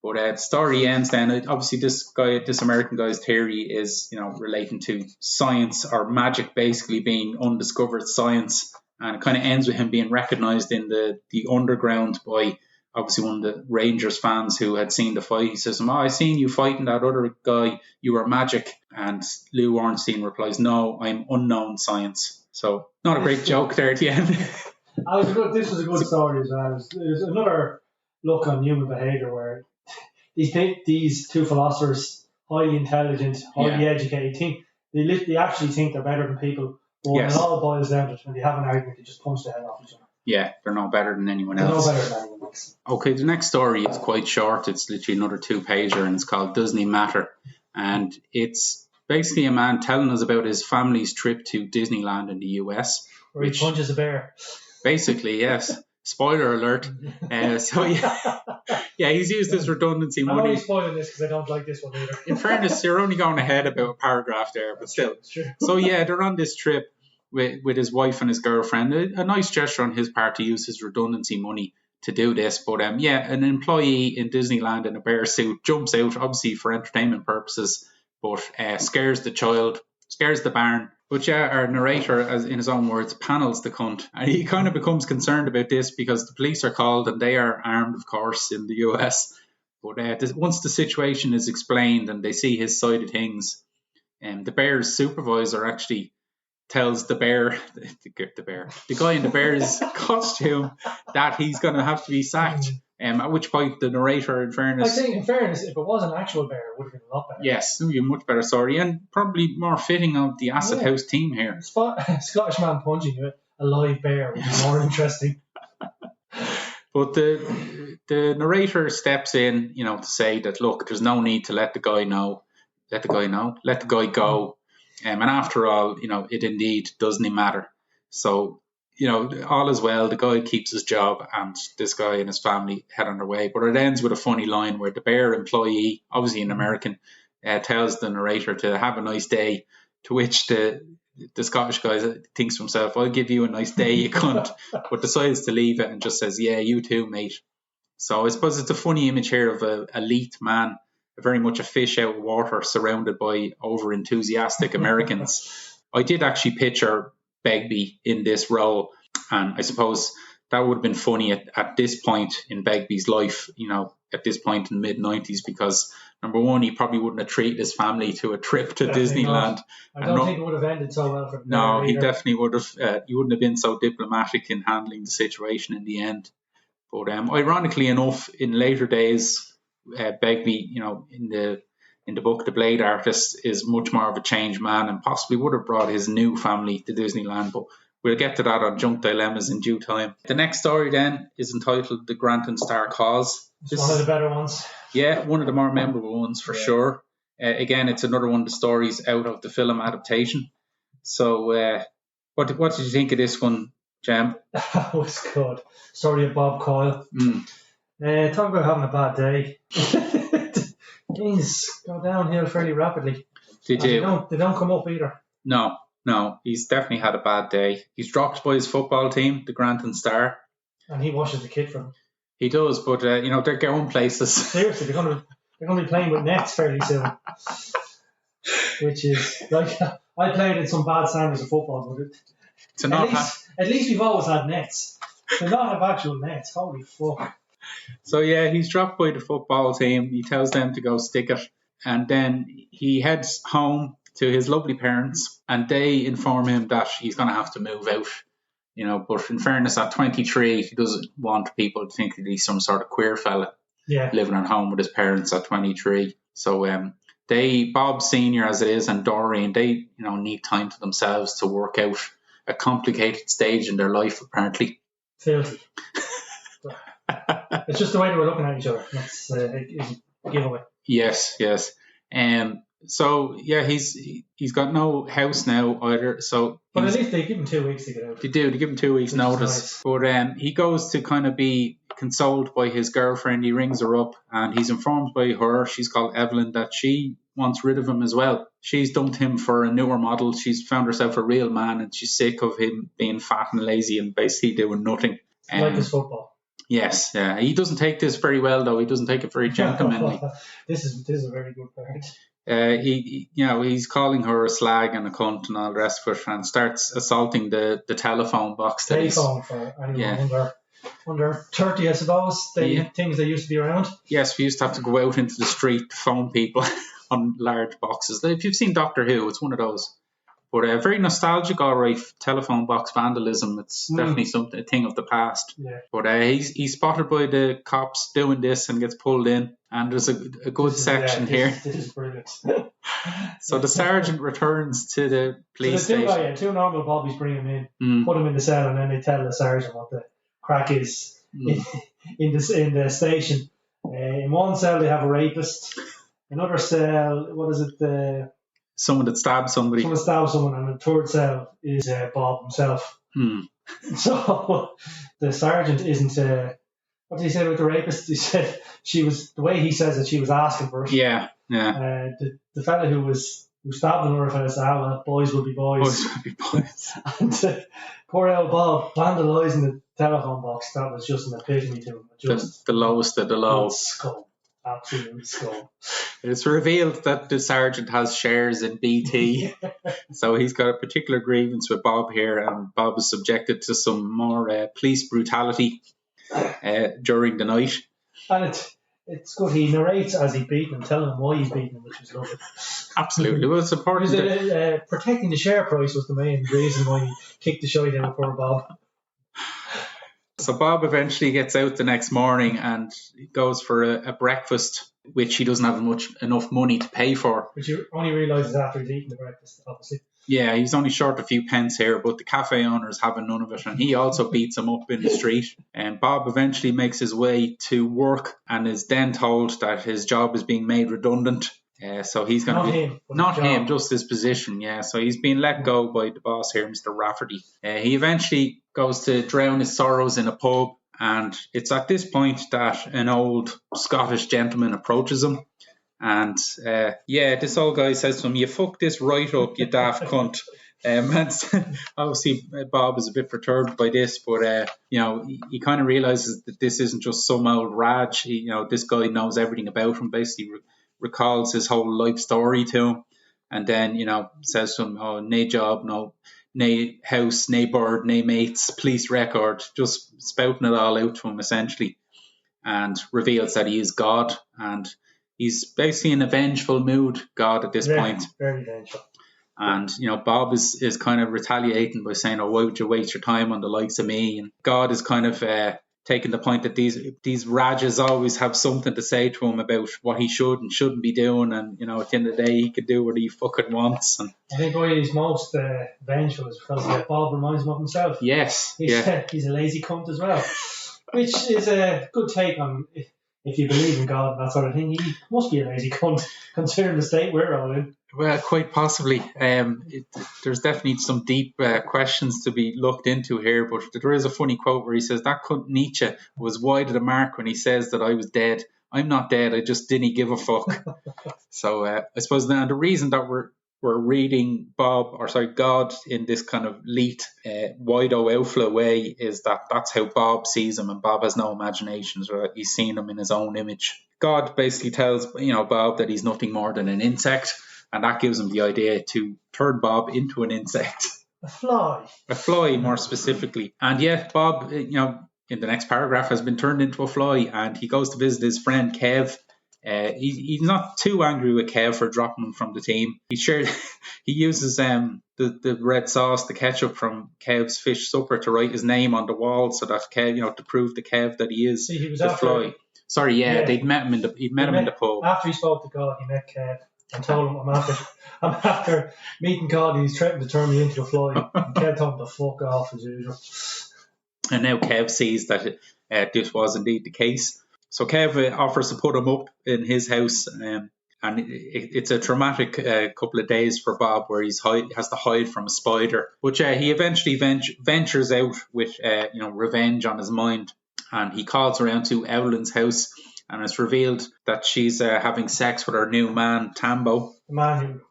But the story ends then. Obviously, this American guy's theory is, relating to science or magic, basically being undiscovered science, and it kind of ends with him being recognised in the underground by obviously one of the Rangers fans who had seen the fight. He says, I seen you fighting that other guy. You were magic. And Lou Ornstein replies, no, I'm unknown science. So not a great joke there at the end. This was a good story as well. It was another look on human behaviour where these two philosophers, highly intelligent, highly educated, they actually think they're better than people. But when it all boils down to it, when they have an argument, they just punch the head off each other. Yeah, they're no better than anyone else. Okay, the next story is quite short. It's literally another 2-pager, and it's called Doesn't He Matter? And it's basically a man telling us about his family's trip to Disneyland in the US. Where he punches a bear. Basically, yes. Spoiler alert. He's used this redundancy money. I'm only spoiling this because I don't like this one either. In fairness, you're only going ahead about a paragraph there, but still. Sure. So they're on this trip with his wife and his girlfriend. A nice gesture on his part to use his redundancy money to do this. But an employee in Disneyland in a bear suit jumps out, obviously for entertainment purposes, but scares the child, scares the barn. But our narrator, as in his own words, panels the cunt. And he kind of becomes concerned about this because the police are called and they are armed, of course, in the US. But once the situation is explained and they see his side of things, the bear's supervisor actually tells the guy in the bear's costume that he's going to have to be sacked. At which point the narrator, in fairness... I think, in fairness, if it was an actual bear, it would have been a lot better. Yes, it would be a much better story, and probably more fitting of the Acid House team here. Scottish man punching a live bear would be more interesting. But the narrator steps in, to say that, look, there's no need to let the guy go. And after all, it indeed doesn't matter. So, all is well. The guy keeps his job and this guy and his family head on their way. But it ends with a funny line where the bear employee, obviously an American, tells the narrator to have a nice day, to which the Scottish guy thinks to himself, I'll give you a nice day, you cunt, but decides to leave it and just says, yeah, you too, mate. So I suppose it's a funny image here of an elite man, very much a fish out of water, surrounded by over-enthusiastic Americans. I did actually picture Begbie in this role, and I suppose that would have been funny at this point in Begbie's life, at this point in the mid-90s, because number one, he probably wouldn't have treated his family to a trip to Disneyland. I don't think it would have ended so well for him. No, he definitely would have. He wouldn't have been so diplomatic in handling the situation in the end. But ironically enough, in later days, Begbie, in the book, The Blade Artist, is much more of a changed man and possibly would have brought his new family to Disneyland. But we'll get to that on Junk Dilemmas in due time. The next story then is entitled The Grant and Star Cause. It's one of the better ones. Yeah, one of the more memorable ones for sure. Again, it's another one of the stories out of the film adaptation. So what did you think of this one, Jem? That was good. Story of Bob Coyle. Talk about having a bad day. Things go downhill fairly rapidly. They don't come up either. No, he's definitely had a bad day. He's dropped by his football team, the Grant and Star. And he washes the kit for him. He does, but they're going places. Seriously, they're going to be playing with nets fairly soon. Which is, like, I played in some bad standards of football, but at least we've always had nets. To not have actual nets, holy fuck. So yeah, he's dropped by the football team. He tells them to go stick it. And then he heads home to his lovely parents, and they inform him that he's going to have to move out. But in fairness, at 23, he doesn't want people to think that he's some sort of queer fella living at home with his parents at 23. So Bob Senior as it is and Doreen, they need time to themselves to work out a complicated stage in their life. Apparently, filthy. It's just the way they were looking at each other. That's a giveaway. Yes. So yeah, he's got no house now either. So, but at least they give him 2 weeks to get out. They do. They give him 2 weeks notice. Nice. But he goes to kind of be consoled by his girlfriend. He rings her up and he's informed by her, she's called Evelyn, that she wants rid of him as well. She's dumped him for a newer model. She's found herself a real man and she's sick of him being fat and lazy and basically doing nothing. Like his football. Yes, yeah. He doesn't take this very well though. He doesn't take it very gentlemanly. This is a very good part. He's calling her a slag and a cunt and all the rest of it, and starts assaulting the telephone box. Telephone for anyone under 30, I suppose. Things that used to be around. Yes, we used to have to go out into the street to phone people on large boxes. If you've seen Doctor Who, it's one of those. But very nostalgic, all right. Telephone box vandalism. It's definitely a thing of the past. Yeah. But he's spotted by the cops doing this and gets pulled in. And there's a good section here. This is brilliant. So the sergeant returns to the police station. Two normal bobbies bring him in, put him in the cell, and then they tell the sergeant what the crack is in the station. In one cell they have a rapist. Another cell, what is it? Someone that stabbed somebody. Someone stabbed someone, and the third cell is Bob himself. So the sergeant isn't. What did he say about the rapist? He said the way he says it, she was asking for it. Yeah. The fella who stabbed another fella said, well, boys will be boys. Boys will be boys. And poor old Bob vandalising the telephone box, that was just an epitome to him. The lowest of the low. Scum. Absolute scum. It's revealed that the sergeant has shares in BT. So he's got a particular grievance with Bob here, and Bob is subjected to some more police brutality during the night. And it's good. He narrates as he's beaten him, telling him why he's beaten him, which is lovely. Absolutely. Well, it's important. Protecting the share price was the main reason why he kicked the shite out of poor Bob. So Bob eventually gets out the next morning and goes for a breakfast, which he doesn't have enough money to pay for. Which he only realises after he's eaten the breakfast, obviously. Yeah, he's only short a few pence here, but the cafe owner's having none of it, and he also beats him up in the street. And Bob eventually makes his way to work and is then told that his job is being made redundant. So he's going to be... Not him, just his position, yeah. So he's being let go by the boss here, Mr. Rafferty. He eventually goes to drown his sorrows in a pub, and it's at this point that an old Scottish gentleman approaches him. And this old guy says to him, "You fuck this right up, you daft cunt." And obviously Bob is a bit perturbed by this, but he kind of realizes that this isn't just some old Raj. This guy knows everything about him, basically recalls his whole life story to him, and then says to him, "Oh, nae job, nae house, nae bird, nae mates, police record," just spouting it all out to him essentially, and reveals that he is God, and he's basically in a vengeful mood, God, at this point. Very vengeful. And, Bob is kind of retaliating by saying, "Oh, why would you waste your time on the likes of me?" And God is kind of taking the point that these Rajas always have something to say to him about what he should and shouldn't be doing. And, at the end of the day, he could do what he fucking wants. And I think why he's most vengeful is because Bob reminds him of himself. Yes. He's a lazy cunt as well, which is a good take on... If you believe in God and that sort of thing, he must be a lazy cunt, considering the state we're all in. Well, quite possibly. There's definitely some deep questions to be looked into here, but there is a funny quote where he says, "That cunt Nietzsche was wide of the mark when he says that I was dead. I'm not dead, I just didn't give a fuck." So I suppose now the reason that we're reading God in this kind of leet, wide-o outflow way is that's how Bob sees him, and Bob has no imagination, so he's seeing him in his own image. God basically tells Bob that he's nothing more than an insect, and that gives him the idea to turn Bob into an insect. A fly. A fly, more specifically. And yeah, Bob, in the next paragraph, has been turned into a fly, and he goes to visit his friend Kev. He's not too angry with Kev for dropping him from the team. He uses the red sauce, the ketchup from Kev's fish supper to write his name on the wall so that Kev, to prove to Kev that he is he was the fly. Sorry, they'd met him in the pub. After he spoke to God, he met Kev. and told him I'm after meeting Cody. He's threatened to turn me into a fly. And Kev told him to fuck off as usual. And now Kev sees that this was indeed the case. So Kev offers to put him up in his house, and it's a traumatic couple of days for Bob, where he has to hide from a spider. But he eventually ventures out with revenge on his mind, and he calls around to Evelyn's house, and it's revealed that she's having sex with her new man, Tambo. The man who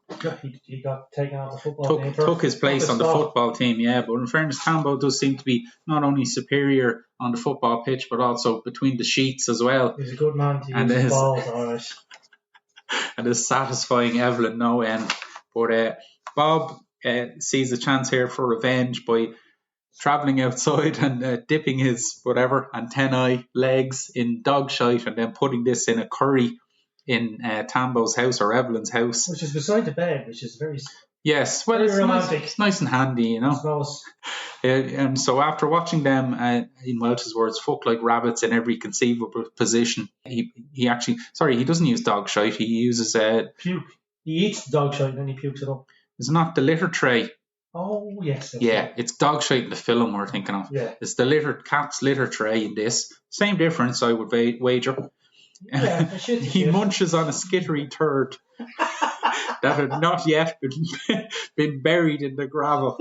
he got taken off the football team. Took his place on the football team, yeah. But in fairness, Tambo does seem to be not only superior on the football pitch, but also between the sheets as well. He's a good man to use his balls, all right. And is satisfying Evelyn no end. But Bob sees a chance here for revenge by travelling outside and dipping his antennae legs in dog shite, and then putting this in a curry in Tambo's house or Evelyn's house, which is beside the bed, which is very very it's romantic. It's nice and handy, I suppose. And so after watching them, in Welch's words, fuck like rabbits in every conceivable position, he doesn't use dog shite. He uses puke. He eats the dog shite and then he pukes it up. It's not the litter tray. Oh, yes. Yeah, it's dog shite in the film we're thinking of. Yeah. It's the cat's litter tray in this. Same difference, I would wager. Yeah, he munches on a skittery turd that had not yet been buried in the gravel.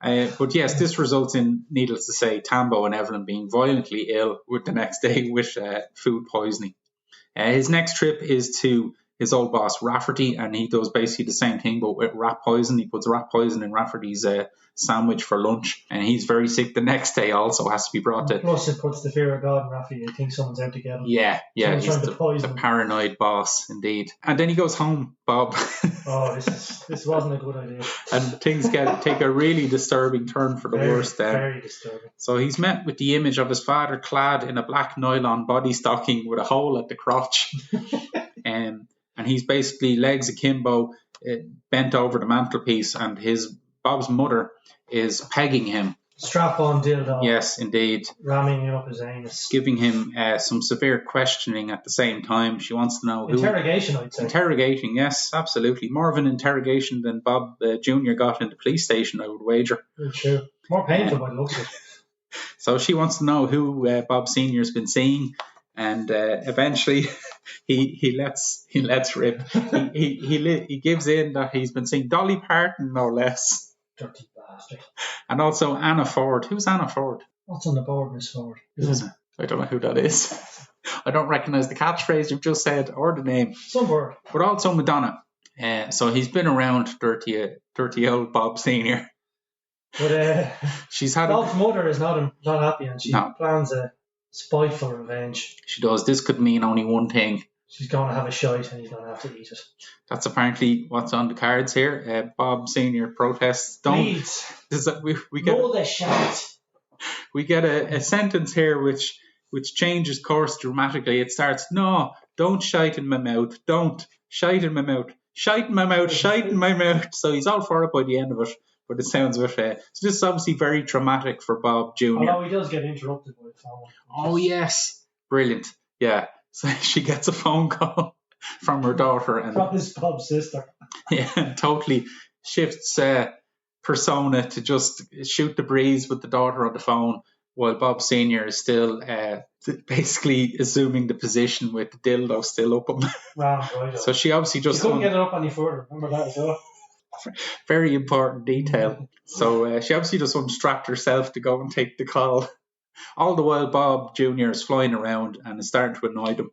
But yes, this results in, needless to say, Tambo and Evelyn being violently ill the next day with food poisoning. His next trip is to his old boss Rafferty, and he does basically the same thing but with rat poison. He puts rat poison in Rafferty's sandwich for lunch, and he's very sick the next day, also has to be brought to. Plus it puts the fear of God in Rafferty. He thinks someone's out to get him. Yeah, he's the paranoid boss indeed. And then he goes home, Bob. Oh, this wasn't a good idea. And things take a really disturbing turn for the worst then. Very disturbing. So he's met with the image of his father clad in a black nylon body stocking with a hole at the crotch. And he's basically legs akimbo, bent over the mantelpiece, and Bob's mother is pegging him. Strap-on dildo. Yes, indeed. Ramming up his anus. Giving him some severe questioning at the same time. She wants to know interrogation, I'd say. Interrogating, yes, absolutely. More of an interrogation than Bob Jr. got in the police station, I would wager. Very true. More painful by the looks of it. So she wants to know who Bob Sr.'s been seeing. And eventually, he lets rip. He gives in that he's been seeing Dolly Parton, no less. Dirty bastard. And also Anna Ford. Who's Anna Ford? What's on the board, Miss Ford? I don't know who that is. I don't recognise the catchphrase you've just said or the name. Some word. But also Madonna. So he's been around dirty old Bob Sr. But she's had Bob's mother is not happy, and she plans a spiteful revenge. She does. This could mean only one thing. She's going to have a shite and he's going to have to eat it. That's apparently what's on the cards here. Bob Sr. protests. Please. We get the shite. We get a sentence here which changes course dramatically. It starts, no, don't shite in my mouth. Don't shite in my mouth. Shite in my mouth. Shite in my mouth. So he's all for it by the end of it. But it sounds with so this is obviously very traumatic for Bob Jr. Although he does get interrupted by the phone. Oh yes, brilliant. Yeah, so she gets a phone call from her daughter and from his Bob's sister. Yeah, totally shifts persona to just shoot the breeze with the daughter on the phone, while Bob Sr. is still basically assuming the position with the dildo still up him. Right. So she obviously just couldn't get it up any further. Remember that as well. Very important detail. So she obviously just unstrapped herself to go and take the call. All the while Bob Jr. is flying around and is starting to annoy them.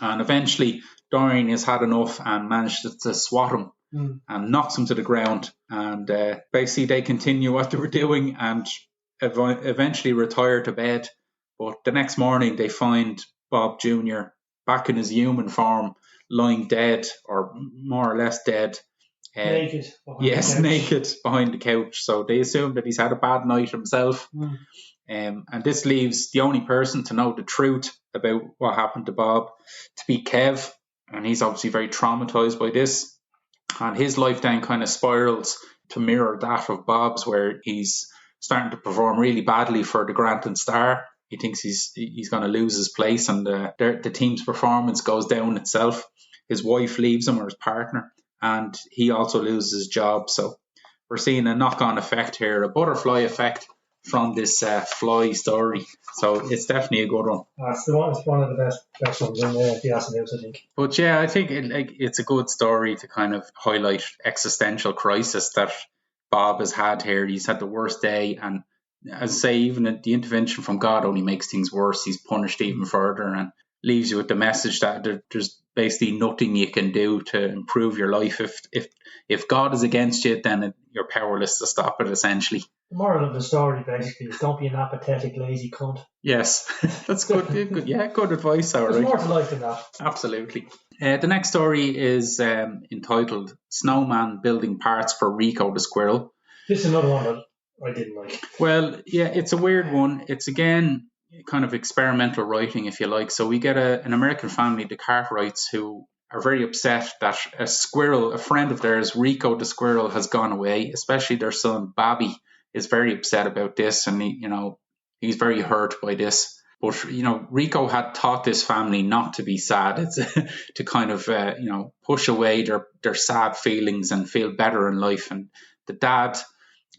And eventually Doreen has had enough and managed to swat him and knocks him to the ground. And basically they continue what they were doing and eventually retire to bed. But the next morning they find Bob Jr. back in his human form, lying dead, or more or less dead. Naked. Naked behind the couch. So they assume that he's had a bad night himself. And this leaves the only person to know the truth about what happened to Bob to be Kev. And he's obviously very traumatized by this. And his life then kind of spirals to mirror that of Bob's, where he's starting to perform really badly for the Granton Star. He thinks he's going to lose his place, and the team's performance goes down itself. his wife leaves him, or his partner, and he also loses his job. So we're seeing a knock-on effect here, a butterfly effect from this fly story. So it's definitely a good one. It's one of the best ones in the Acid House, I think. But yeah, I think it's a good story to kind of highlight existential crisis that Bob has had here. He's had the worst day, and as I say, even the intervention from God only makes things worse. He's punished even further and leaves you with the message that there's basically nothing you can do to improve your life. If God is against you, then you're powerless to stop it, essentially. The moral of the story, basically, is don't be an apathetic, lazy cunt. Yes, that's good. Yeah, good advice. All There's right. more to life than that. Absolutely. The next story is entitled Snowman Building Parts for Rico the Squirrel. This is another one that I didn't like. Well, yeah, it's a weird one. It's, again, kind of experimental writing, if you like. So we get an American family, the Cartwrights, who are very upset that a squirrel, a friend of theirs, Rico the Squirrel, has gone away. Especially their son, Bobby, is very upset about this, and he's very hurt by this. But, Rico had taught this family not to be sad. It's to kind of, push away their sad feelings and feel better in life. And the dad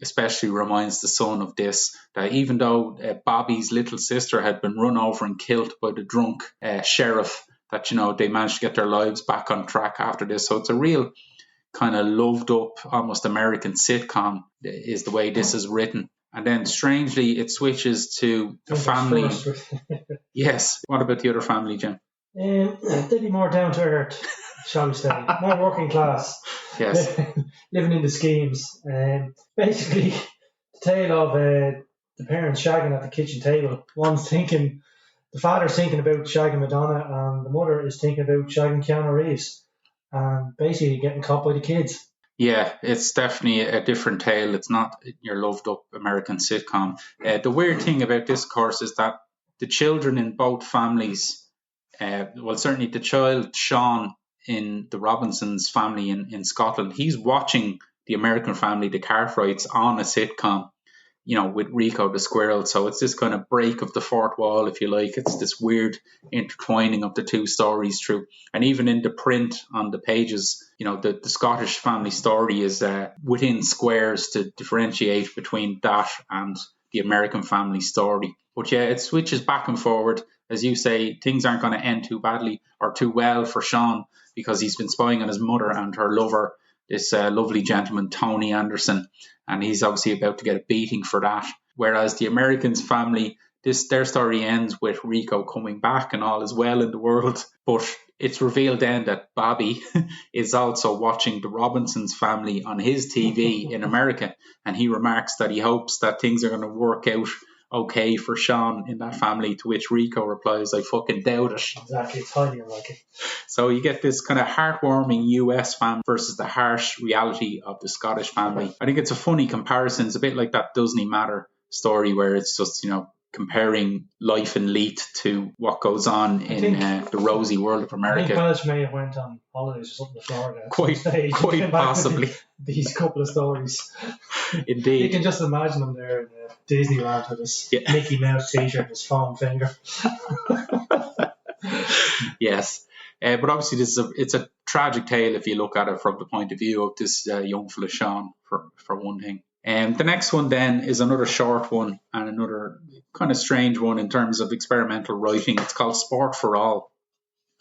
especially reminds the son of this, that even though Bobby's little sister had been run over and killed by the drunk sheriff, that, they managed to get their lives back on track after this. So it's a real kind of loved up, almost American sitcom is the way this is written. And then strangely, it switches to a family. Yes. What about the other family, Jim? They'd be more down to earth, shall we say. More working class. Yes. Living in the schemes. Basically, the tale of the parents shagging at the kitchen table. The father's thinking about shagging Madonna, and the mother is thinking about shagging Keanu Reeves. And basically getting caught by the kids. Yeah, it's definitely a different tale. It's not your loved up American sitcom. The weird thing about this course is that the children in both families, certainly the child, Sean, in the Robinsons family in Scotland, he's watching the American family, the Cartwrights, on a sitcom, with Rico the Squirrel. So it's this kind of break of the fourth wall, if you like. It's this weird intertwining of the two stories through. And even in the print on the pages, the Scottish family story is within squares to differentiate between that and the American family story. But yeah, it switches back and forward. As you say, things aren't going to end too badly or too well for Sean, because he's been spying on his mother and her lover, this lovely gentleman, Tony Anderson, and he's obviously about to get a beating for that. Whereas the Americans family, their story ends with Rico coming back and all is well in the world. But it's revealed then that Bobby is also watching the Robinsons family on his TV in America, and he remarks that he hopes that things are going to work out okay for Sean in that family, to which Rico replies, I fucking doubt it. Exactly, it's highly unlikely. So you get this kind of heartwarming US family versus the harsh reality of the Scottish family. I think it's a funny comparison. It's a bit like that Doesn't He Matter story, where it's just, comparing life in Leith to what goes on in the rosy world of America. I think Welsh may have went on holidays or something to Florida. Quite possibly. These couple of stories. Indeed. You can just imagine them there in Disneyland with his Mickey Mouse t-shirt and his foam finger. Yes. But obviously it's a tragic tale if you look at it from the point of view of this young fella Sean, for one thing. The next one then is another short one and another kind of strange one in terms of experimental writing. It's called Sport for All.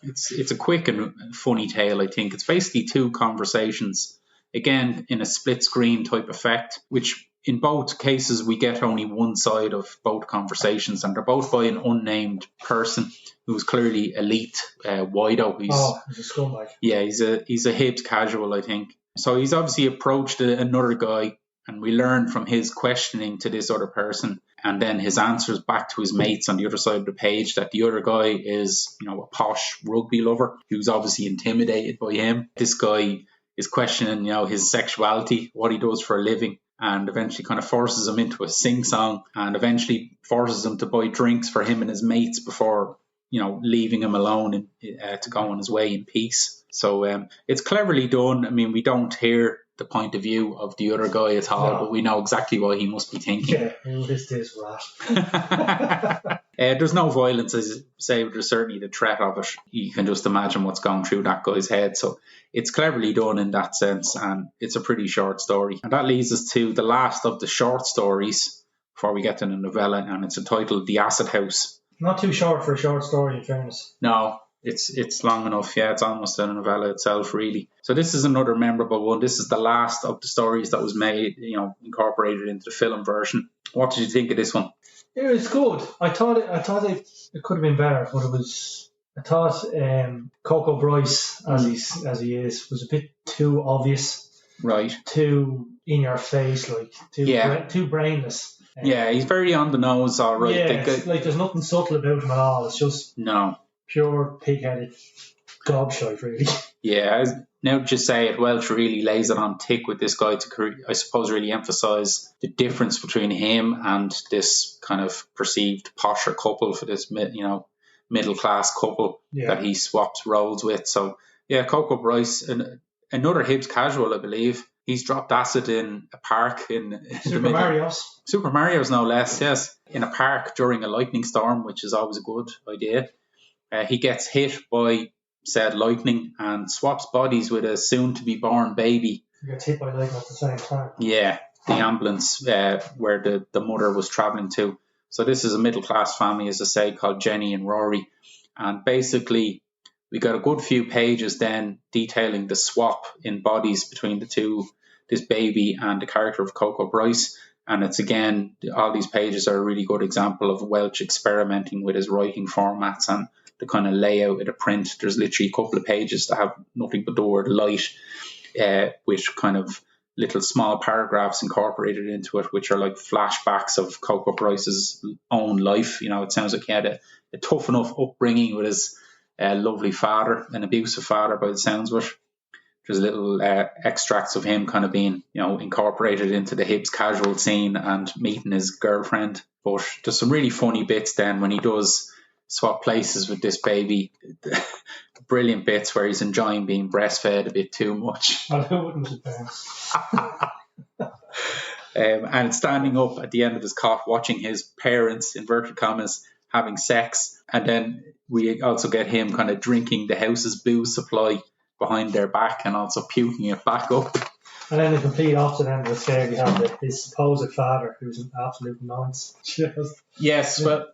It's a quick and funny tale, I think. It's basically two conversations, again in a split screen type effect, which in both cases we get only one side of both conversations, and they're both by an unnamed person who's clearly elite wido. He's a scumbag. Yeah, he's a Hibs casual, I think. So he's obviously approached another guy, and we learn from his questioning to this other person and then his answers back to his mates on the other side of the page that the other guy is, a posh rugby lover who's obviously intimidated by him. This guy is questioning, his sexuality, what he does for a living, and eventually kind of forces him into a sing-song and eventually forces him to buy drinks for him and his mates before, leaving him alone to go on his way in peace. So it's cleverly done. I mean, we don't hear the point of view of the other guy at all, but we know exactly what he must be thinking. Yeah, this rat. There's no violence, as you say, but there's certainly the threat of it. You can just imagine what's going through that guy's head. So it's cleverly done in that sense, and it's a pretty short story. And that leads us to the last of the short stories before we get to the novella, and it's entitled The Acid House. Not too short for a short story, in fairness. No, it's long enough. Yeah, it's almost a novella itself, really. So this is another memorable one. This is the last of the stories that was made, incorporated into the film version. What did you think of this one? It was good. I thought it could have been better, but I thought Coco Bryce, as he is, was a bit too obvious. Right. Too in your face, like too brainless. Yeah, he's very on the nose, all right. Yeah, there's nothing subtle about him at all. It's just pure pig-headed gobshite, really. Yeah, now that you say it, Welch really lays it on thick with this guy to, I suppose, really emphasise the difference between him and this kind of perceived posher couple for this, middle-class couple that he swaps roles with. So, yeah, Coco Bryce, another Hibs casual, I believe. He's dropped acid in a park in Super Mario's. Super Mario's, no less, yes. In a park during a lightning storm, which is always a good idea. He gets hit by said lightning and swaps bodies with a soon-to-be-born baby. He gets hit by lightning at the same time. Yeah, the ambulance where the mother was travelling to. So this is a middle-class family, as I say, called Jenny and Rory. And basically, we got a good few pages then detailing the swap in bodies between the two, this baby and the character of Coco Bryce. And it's, again, all these pages are a really good example of Welch experimenting with his writing formats and the kind of layout of the print. There's literally a couple of pages that have nothing but the word light, with kind of little small paragraphs incorporated into it, which are like flashbacks of Coco Bryce's own life. It sounds like he had a tough enough upbringing with his lovely father, an abusive father by the sounds of it. There's little extracts of him kind of being, incorporated into the Hibs casual scene and meeting his girlfriend. But there's some really funny bits then when he does swap places with this baby. Brilliant bits where he's enjoying being breastfed a bit too much. Well, who wouldn't have been? And standing up at the end of his cot, watching his parents, inverted commas, having sex. And then we also get him kind of drinking the house's booze supply behind their back and also puking it back up. And then the complete opposite end of the scale, we have his supposed father, who's an absolute nonce. Yes, well,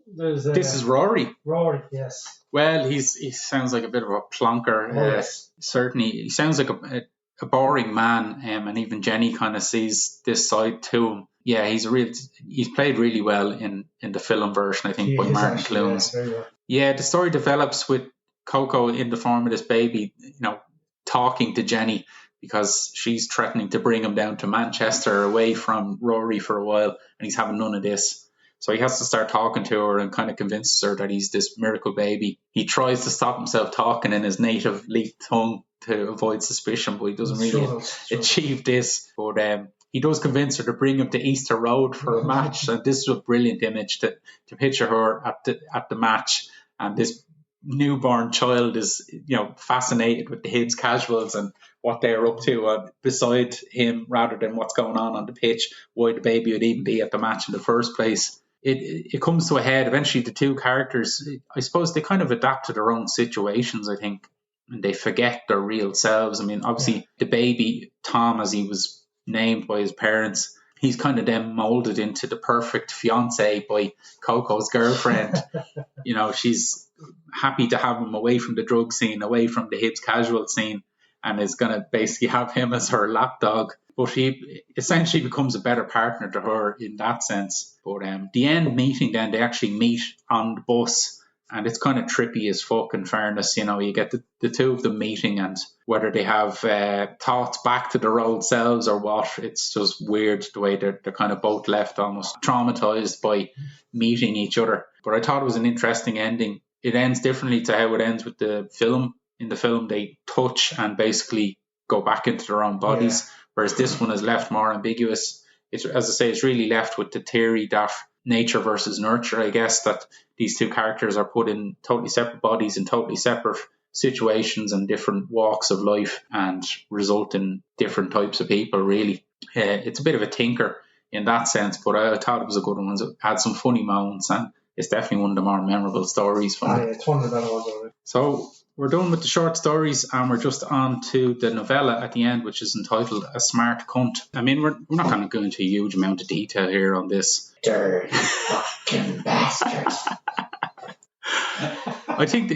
this is Rory. Rory, yes. Well, he sounds like a bit of a plonker. Yes. Certainly, he sounds like a boring man, and even Jenny kind of sees this side to him. Yeah, he's played really well in the film version, I think, by Martin Clunes. Yeah, the story develops with Coco in the form of this baby, talking to Jenny because she's threatening to bring him down to Manchester away from Rory for a while, and he's having none of this. So he has to start talking to her and kind of convinces her that he's this miracle baby. He tries to stop himself talking in his native leak tongue to avoid suspicion, but he doesn't really achieve this. But he does convince her to bring him to Easter Road for a match, and this is a brilliant image to picture her at the match, and this newborn child is fascinated with the Hibs casuals and what they're up to beside him rather than what's going on the pitch, why the baby would even be at the match in the first place. It comes to a head. Eventually the two characters, I suppose, they kind of adapt to their own situations, I think, and they forget their real selves. I mean, obviously the baby, Tom, as he was named by his parents, he's kind of then molded into the perfect fiance by Coco's girlfriend. She's happy to have him away from the drug scene, away from the Hibs casual scene, and is going to basically have him as her lapdog. But he essentially becomes a better partner to her in that sense. But the end meeting, then they actually meet on the bus, and it's kind of trippy as fuck, in fairness. You get the two of them meeting, and whether they have thoughts back to their old selves or what, it's just weird the way they're kind of both left almost traumatized by meeting each other. But I thought it was an interesting ending. It ends differently to how it ends with the film. In the film, they touch and basically go back into their own bodies, whereas this one is left more ambiguous. It's, as I say, it's really left with the theory that nature versus nurture, I guess, that these two characters are put in totally separate bodies in totally separate situations and different walks of life and result in different types of people, really. It's a bit of a tinker in that sense, but I thought it was a good one. It had some funny moments and it's definitely one of the more memorable stories for me. It's one of the better ones already. So we're done with the short stories, and we're just on to the novella at the end, which is entitled A Smart Cunt. I mean, we're not going to go into a huge amount of detail here on this. Dirty fucking bastard. I think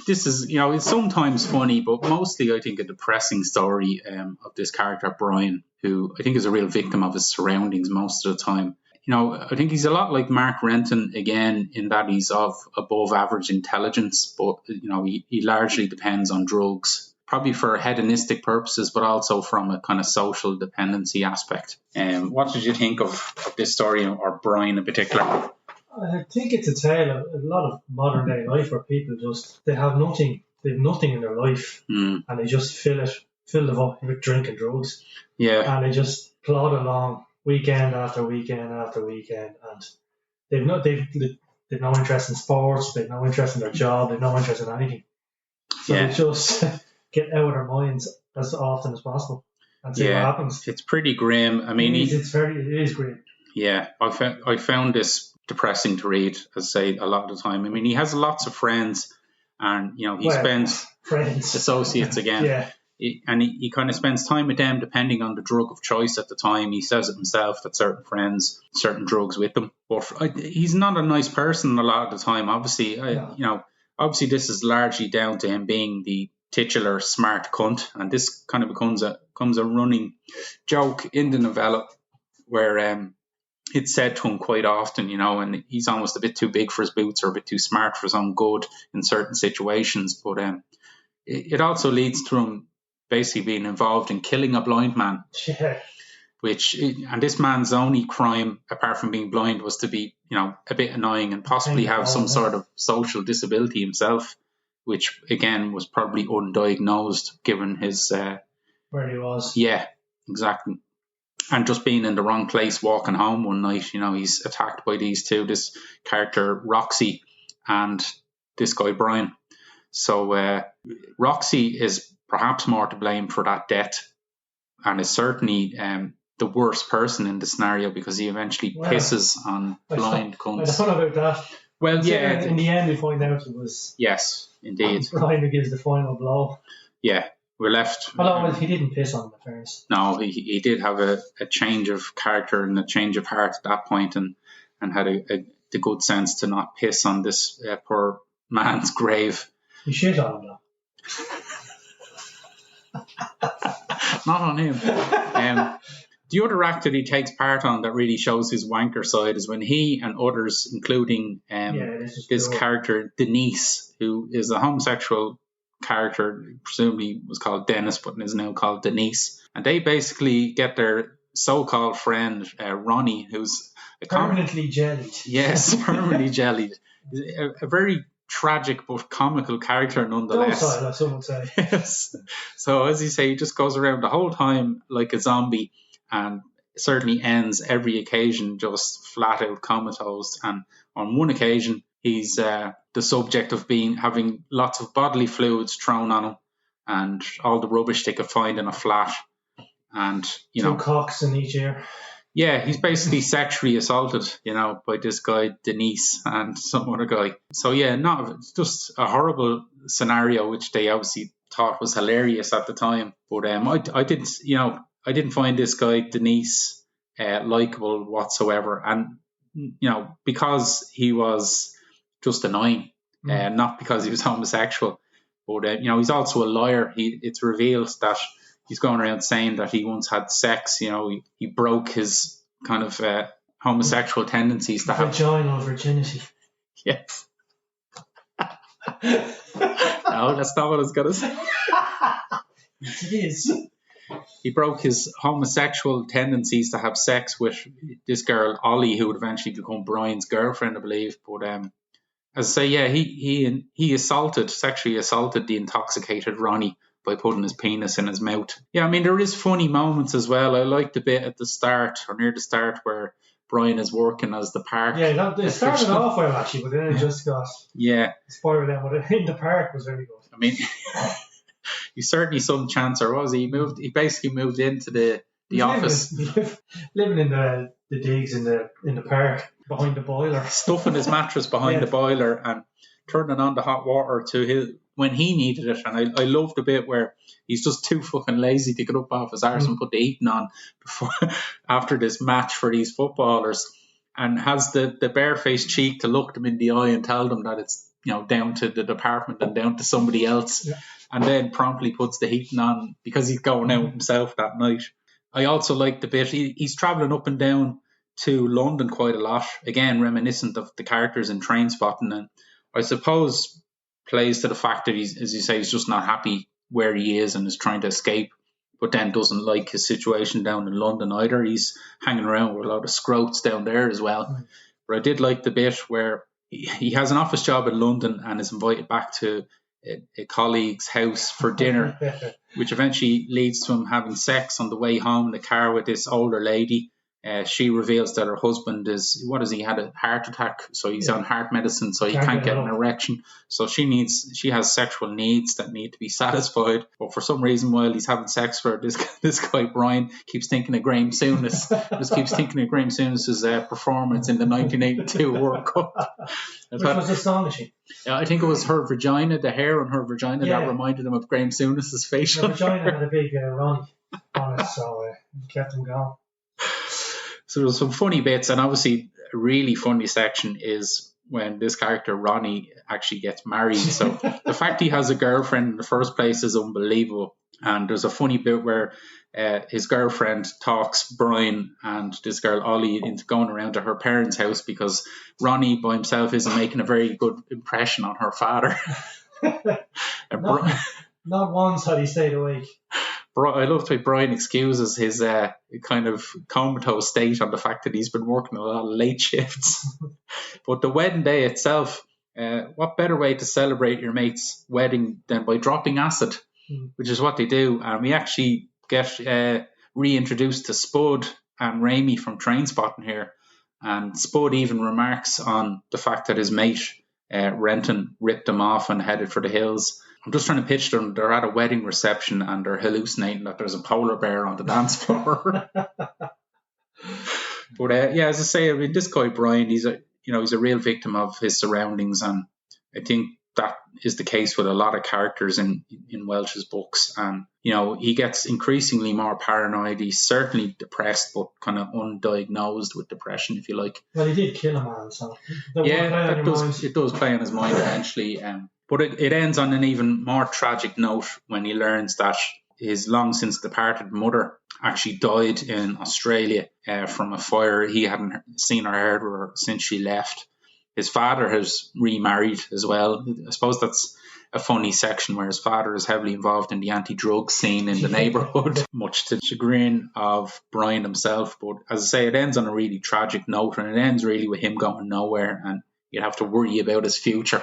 this is, it's sometimes funny, but mostly I think a depressing story of this character, Brian, who I think is a real victim of his surroundings most of the time. I think he's a lot like Mark Renton again, in that he's of above average intelligence, but, he largely depends on drugs, probably for hedonistic purposes, but also from a kind of social dependency aspect. What did you think of this story, or Brian in particular? I think it's a tale of a lot of modern day life where people they have nothing in their life, and they just fill the void with drink and drugs. Yeah. And they just plod along weekend after weekend after weekend, and they've no interest in sports, they've no interest in their job, they've no interest in anything. So they just get out of their minds as often as possible and see what happens. It's pretty grim. I mean, it is grim. Yeah, I found this depressing to read, as I say, a lot of the time. I mean, he has lots of friends, and he spends friends, associates again. Yeah. He kind of spends time with them depending on the drug of choice at the time. He says it himself that certain friends, certain drugs with them. But he's not a nice person a lot of the time. Obviously, obviously this is largely down to him being the titular smart cunt, and this kind of becomes a running joke in the novella where it's said to him quite often, and he's almost a bit too big for his boots or a bit too smart for his own good in certain situations. But it also leads to him basically being involved in killing a blind man. Yeah. And this man's only crime, apart from being blind, was to be, a bit annoying and possibly have some sort of social disability himself, which again was probably undiagnosed given his where he was. Yeah, exactly. And just being in the wrong place, walking home one night, he's attacked by these two, this character Roxy and this guy Brian. So Roxy is perhaps more to blame for that death, and is certainly the worst person in the scenario, because he eventually pisses on blind cunts. I don't know about that. Well, yeah. In the end, we find out it was... Yes, indeed. Brian who gives the final blow. Yeah, we're left... Well, he didn't piss on him, in fairness. No, he did have a change of character and a change of heart at that point, and had the good sense to not piss on this poor man's grave. He shit on him, though. Not on him. The other act that he takes part on that really shows his wanker side is when he and others, including this character Denise, who is a homosexual character, presumably was called Dennis but is now called Denise, and they basically get their so-called friend Ronnie, who's permanently jellied. Yes, permanently jellied. A very tragic but comical character nonetheless. Docile, as someone say. Yes. So as you say, he just goes around the whole time like a zombie, and certainly ends every occasion just flat out comatose. And on one occasion, he's the subject of having lots of bodily fluids thrown on him, and all the rubbish they could find in a flat. And two cocks in each ear. Yeah, he's basically sexually assaulted, by this guy, Denise, and some other guy. So yeah, it's just a horrible scenario, which they obviously thought was hilarious at the time. But I didn't find this guy, Denise, likable whatsoever. And, because he was just annoying, not because he was homosexual. But, he's also a liar. It's revealed that he's going around saying that he once had sex. He broke his kind of homosexual tendencies to have vaginal virginity. Yes. No, that's not what I was going to say. It is. He broke his homosexual tendencies to have sex with this girl Ollie, who would eventually become Brian's girlfriend, I believe. But as I say, yeah, he sexually assaulted the intoxicated Ronnie by putting his penis in his mouth. Yeah, I mean, there is funny moments as well. I liked the bit at the start, or near the start, where Brian is working as the park. Yeah, it started off well, actually, but then it just got spiraled down. But in the park was very good. I mean, he's certainly some chancer, was he? He basically moved into the The Office. Living in the digs in the park behind the boiler. Stuffing his mattress behind the boiler and turning on the hot water when he needed it. And I love the bit where he's just too fucking lazy to get up off his arse and put the heating on after this match for these footballers, and has the barefaced cheek to look them in the eye and tell them that it's, you know, down to the department and down to somebody else, and then promptly puts the heating on because he's going out himself that night. I also like the bit he's travelling up and down to London quite a lot, again reminiscent of the characters in Trainspotting, and I suppose plays to the fact that he's, as you say, he's just not happy where he is and is trying to escape, but then doesn't like his situation down in London either. He's hanging around with a lot of scroats down there as well. But I did like the bit where he has an office job in London and is invited back to a colleague's house for dinner, which eventually leads to him having sex on the way home in the car with this older lady. She reveals that her husband had a heart attack, so he's on heart medicine, so he can't get an erection. So she has sexual needs that need to be satisfied. But for some reason, while he's having sex for this guy Brian keeps thinking of Graham Souness. Just keeps thinking of Graham Souness's performance in the 1982 World Cup. Which was astonishing. I think it was her vagina, the hair on her vagina that reminded him of Graham Souness's facial. Her vagina had a big run on it, so it kept him going. So there's some funny bits, and obviously a really funny section is when this character Ronnie actually gets married. So the fact he has a girlfriend in the first place is unbelievable. And there's a funny bit where his girlfriend talks Brian and this girl Ollie into going around to her parents' house because Ronnie by himself isn't making a very good impression on her father. Not once had he stayed awake. I love the way Brian excuses his kind of comatose state on the fact that he's been working a lot of late shifts. But the wedding day itself, what better way to celebrate your mate's wedding than by dropping acid, which is what they do. And we actually get reintroduced to Spud and Raimi from Trainspotting here. And Spud even remarks on the fact that his mate, Renton, ripped him off and headed for the hills. I'm just trying to picture them. They're at a wedding reception and they're hallucinating that there's a polar bear on the dance floor. But as I say, I mean, this guy Brian, he's a real victim of his surroundings, and I think that is the case with a lot of characters in Welsh's books. And he gets increasingly more paranoid. He's certainly depressed, but kind of undiagnosed with depression, if you like. Well, he did kill a man, so it does play on his mind eventually. But it ends on an even more tragic note when he learns that his long since departed mother actually died in Australia from a fire. He hadn't seen or heard of her since she left. His father has remarried as well. I suppose that's a funny section where his father is heavily involved in the anti-drug scene in the neighbourhood, much to the chagrin of Brian himself. But as I say, it ends on a really tragic note, and it ends really with him going nowhere, and you have to worry about his future.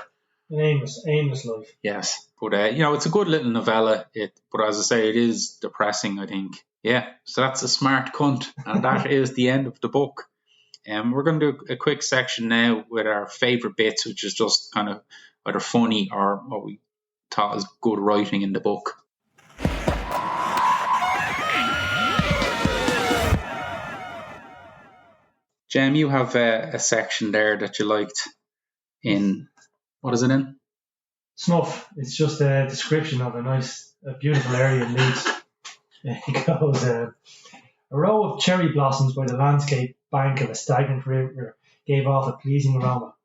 An aimless life. Yes, but it's a good little novella. But as I say, it is depressing, I think. Yeah, so that's A Smart Cunt, and that is the end of the book. We're going to do a quick section now with our favourite bits, which is just kind of either funny or what we thought is good writing in the book. Jem, you have a section there that you liked in... What is it in? Snuff. It's just a description of a beautiful area in Leeds. It goes, a row of cherry blossoms by the landscape bank of a stagnant river gave off a pleasing aroma.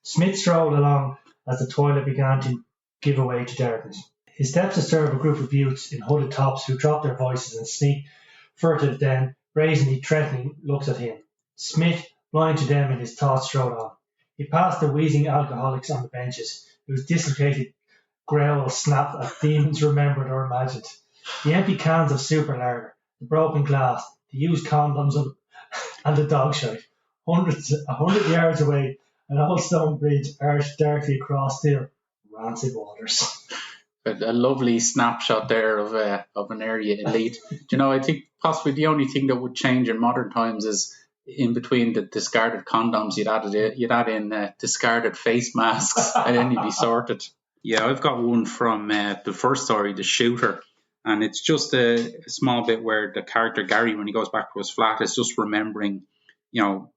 Smith strolled along as the twilight began to give way to darkness. His steps disturbed a group of youths in hooded tops who dropped their voices and sneaked furtive, then brazenly threatening looks at him. Smith, blind to them in his thoughts, strode on. He passed the wheezing alcoholics on the benches, whose dislocated growls snapped at demons remembered or imagined. The empty cans of super lager, the broken glass, the used condoms, and the dog shite. 100 yards away, an old stone bridge arched darkly across still rancid waters. A lovely snapshot there of an area in Leeds. I think possibly the only thing that would change in modern times is in between the discarded condoms, you'd add in discarded face masks, and then you'd be sorted. Yeah, I've got one from the first story, The Shooter, And it's just a small bit where the character Gary, when he goes back to his flat, is just remembering,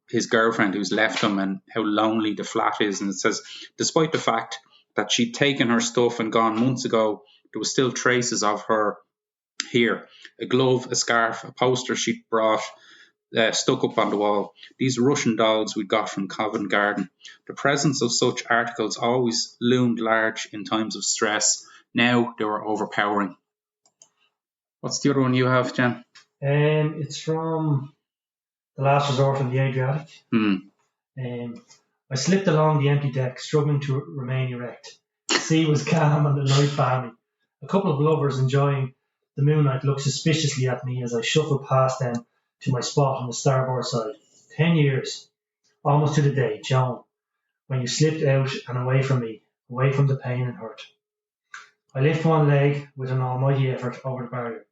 his girlfriend who's left him and how lonely the flat is. And it says, despite the fact that she'd taken her stuff and gone months ago, there was still traces of her here. A glove, a scarf, a poster she'd brought, stuck up on the wall. These Russian dolls we got from Covent Garden. The presence of such articles always loomed large in times of stress. Now they were overpowering. What's the other one you have, Jen? It's from The Last Resort on the Adriatic. I slipped along the empty deck, struggling to remain erect. The sea was calm and the night balmy. A couple of lovers enjoying the moonlight looked suspiciously at me as I shuffled past them to my spot on the starboard side. 10 years, almost to the day, Joan, when you slipped out and away from me, away from the pain and hurt. I lift one leg with an almighty effort over the barrier.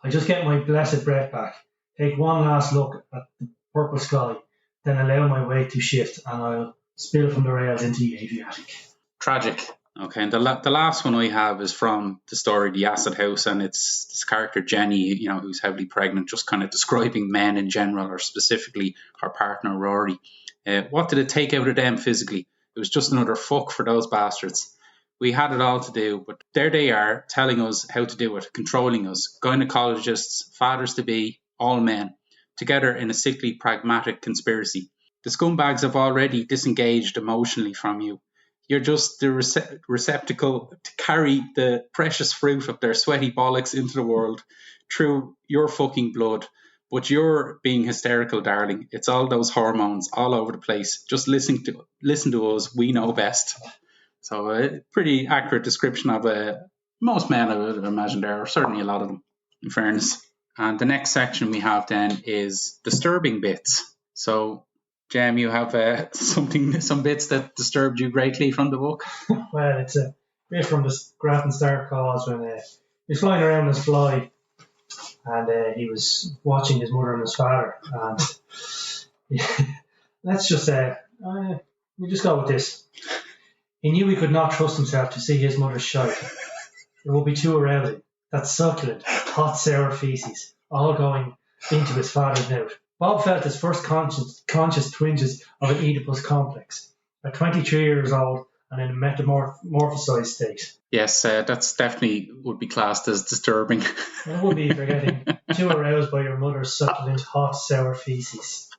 I just get my blessed breath back, take one last look at the purple sky, then allow my weight to shift and I'll spill from the rails into the Adriatic. Tragic. Okay, and the last one I have is from the story The Acid House, and it's this character Jenny, who's heavily pregnant, just kind of describing men in general, or specifically her partner Rory. What did it take out of them physically? It was just another fuck for those bastards. We had it all to do, but there they are, telling us how to do it, controlling us, gynecologists, fathers-to-be, all men, together in a sickly, pragmatic conspiracy. The scumbags have already disengaged emotionally from you. You're just the receptacle to carry the precious fruit of their sweaty bollocks into the world through your fucking blood. But you're being hysterical, darling. It's all those hormones all over the place. Just listen to us. We know best. So a pretty accurate description of most men, I would imagine there are certainly a lot of them, in fairness. And the next section we have then is disturbing bits. So, Jem, you have some bits that disturbed you greatly from the book? Well, it's a bit from the Grattan Stark cause when he was flying around his fly and he was watching his mother and his father. And let's just we just go with this. He knew he could not trust himself to see his mother's shite. It would be too arousing. That succulent, hot, sour feces, all going into his father's mouth. Bob felt his first conscious twinges of an Oedipus complex. At 23 years old and in a metamorphosized state. Yes, that's definitely would be classed as disturbing. It would be for getting too aroused by your mother's succulent, hot, sour feces.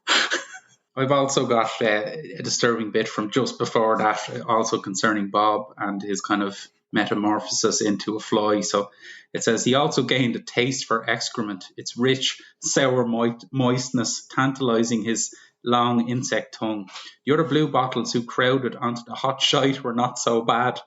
I've also got a disturbing bit from just before that, also concerning Bob and his kind of metamorphosis into a fly. So it says he also gained a taste for excrement, its rich, sour moistness tantalizing his long insect tongue. The other blue bottles who crowded onto the hot shite were not so bad.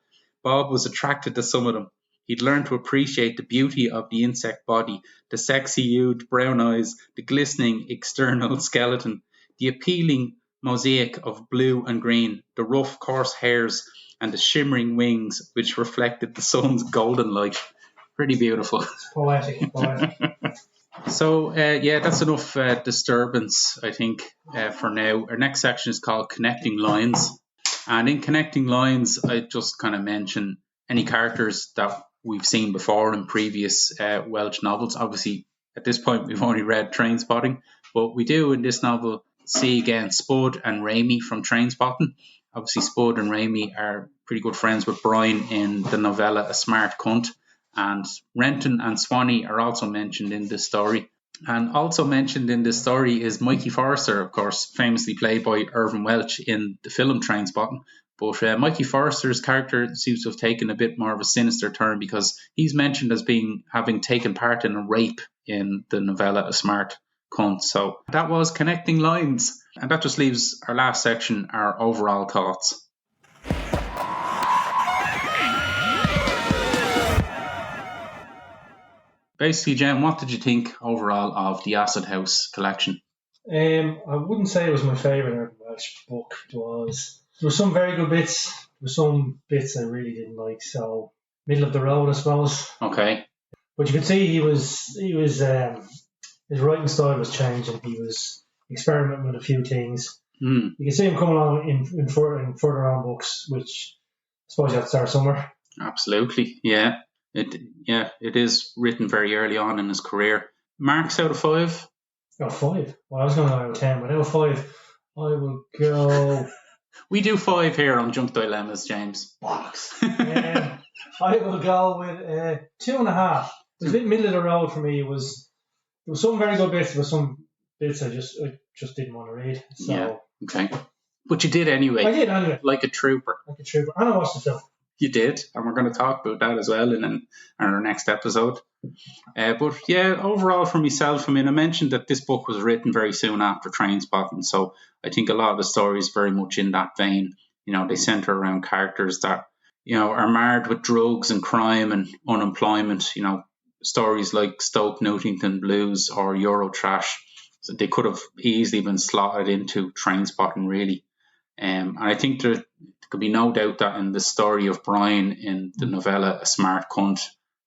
Bob was attracted to some of them. He'd learned to appreciate the beauty of the insect body, the sexy hued brown eyes, the glistening external skeleton, the appealing mosaic of blue and green, the rough, coarse hairs, and the shimmering wings which reflected the sun's golden light. Pretty beautiful. It's poetic. So, that's enough disturbance, I think, for now. Our next section is called Connecting Lines. And in Connecting Lines, I just kind of mention any characters that we've seen before in previous Welsh novels. Obviously, at this point, we've only read Trainspotting, but we do in this novel see again Spud and Raimi from Trainspotting. Obviously, Spud and Raimi are pretty good friends with Brian in the novella A Smart Cunt. And Renton and Swanee are also mentioned in this story. And also mentioned in this story is Mikey Forrester, of course, famously played by Irvin Welch in the film Trainspotting. But Mikey Forrester's character seems to have taken a bit more of a sinister turn because he's mentioned as having taken part in a rape in the novella A Smart Cunt. So that was Connecting Lines. And that just leaves our last section, our overall thoughts. Basically, Jem, what did you think overall of the Acid House collection? I wouldn't say it was my favourite Welsh book. There were some very good bits. There were some bits I really didn't like. So middle of the road, I suppose. Okay. But you could see he was his writing style was changing. He was experimenting with a few things. You can see him coming along in further on books, which I suppose you have to start somewhere. Absolutely, yeah. It is written very early on in his career. Marks out of 5? Oh, 5. Well, I was going to go out of 10, but out of 5, I will go. We do 5 here on Junk Dilemmas, James. Box. I will go with 2.5. It was a bit middle of the road for me. There was some very good bits, but some bits I just didn't want to read. So. Yeah, okay. But you did anyway. I did anyway. Like a trooper. And I watched the film. You did, and we're going to talk about that as well in our next episode. But yeah, overall for myself, I mean, I mentioned that this book was written very soon after Trainspotting, so I think a lot of the stories very much in that vein. You know, they centre around characters that, you know, are marred with drugs and crime and unemployment. You know, stories like Stoke Newington Blues or Eurotrash. So they could have easily been slotted into Trainspotting, really. And I think there could be no doubt that in the story of Brian in the novella A Smart Cunt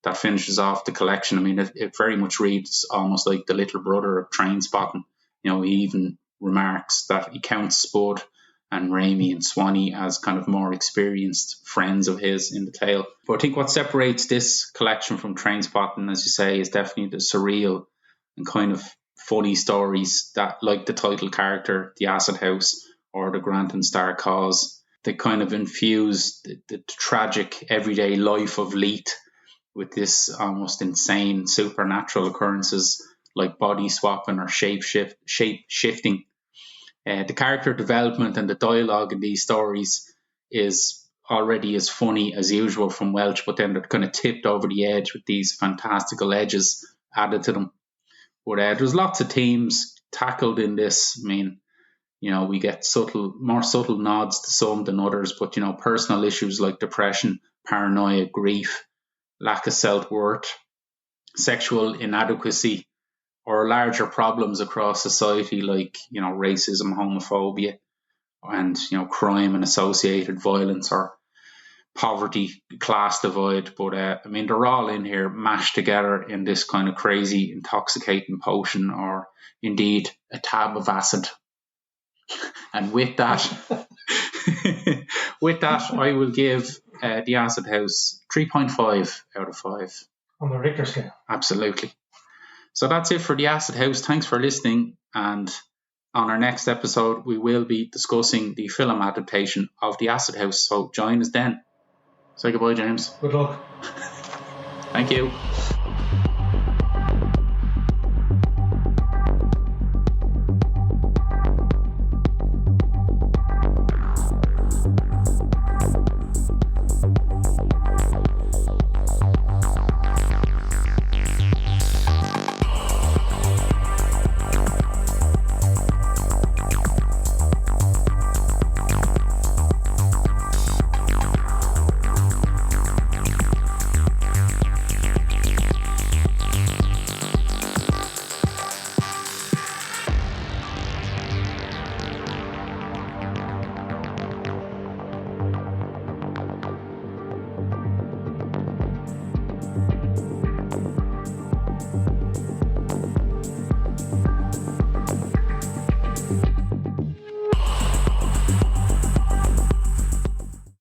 that finishes off the collection, I mean, it very much reads almost like the little brother of Trainspotting. You know, he even remarks that he counts Spud and Raimi and Swanee as kind of more experienced friends of his in the tale. But I think what separates this collection from Trainspotting, as you say, is definitely the surreal and kind of funny stories that, like the title character, the Acid House, or the Grant and Star Cause, they kind of infuse the tragic everyday life of Leith with this almost insane supernatural occurrences like body swapping or shape shifting. The character development and the dialogue in these stories is already as funny as usual from Welch, but then they're kind of tipped over the edge with these fantastical edges added to them. But there's lots of themes tackled in this. I mean, you know, we get more subtle nods to some than others, but, you know, personal issues like depression, paranoia, grief, lack of self-worth, sexual inadequacy, or larger problems across society like, you know, racism, homophobia, and, you know, crime and associated violence, or poverty, class divide. But, I mean, they're all in here mashed together in this kind of crazy, intoxicating potion, or indeed a tab of acid. And with that, I will give The Acid House 3.5 out of 5. On the Richter scale. Absolutely. So that's it for The Acid House. Thanks for listening. And on our next episode, we will be discussing the film adaptation of The Acid House. So join us then. Say goodbye, James. Good luck. Thank you.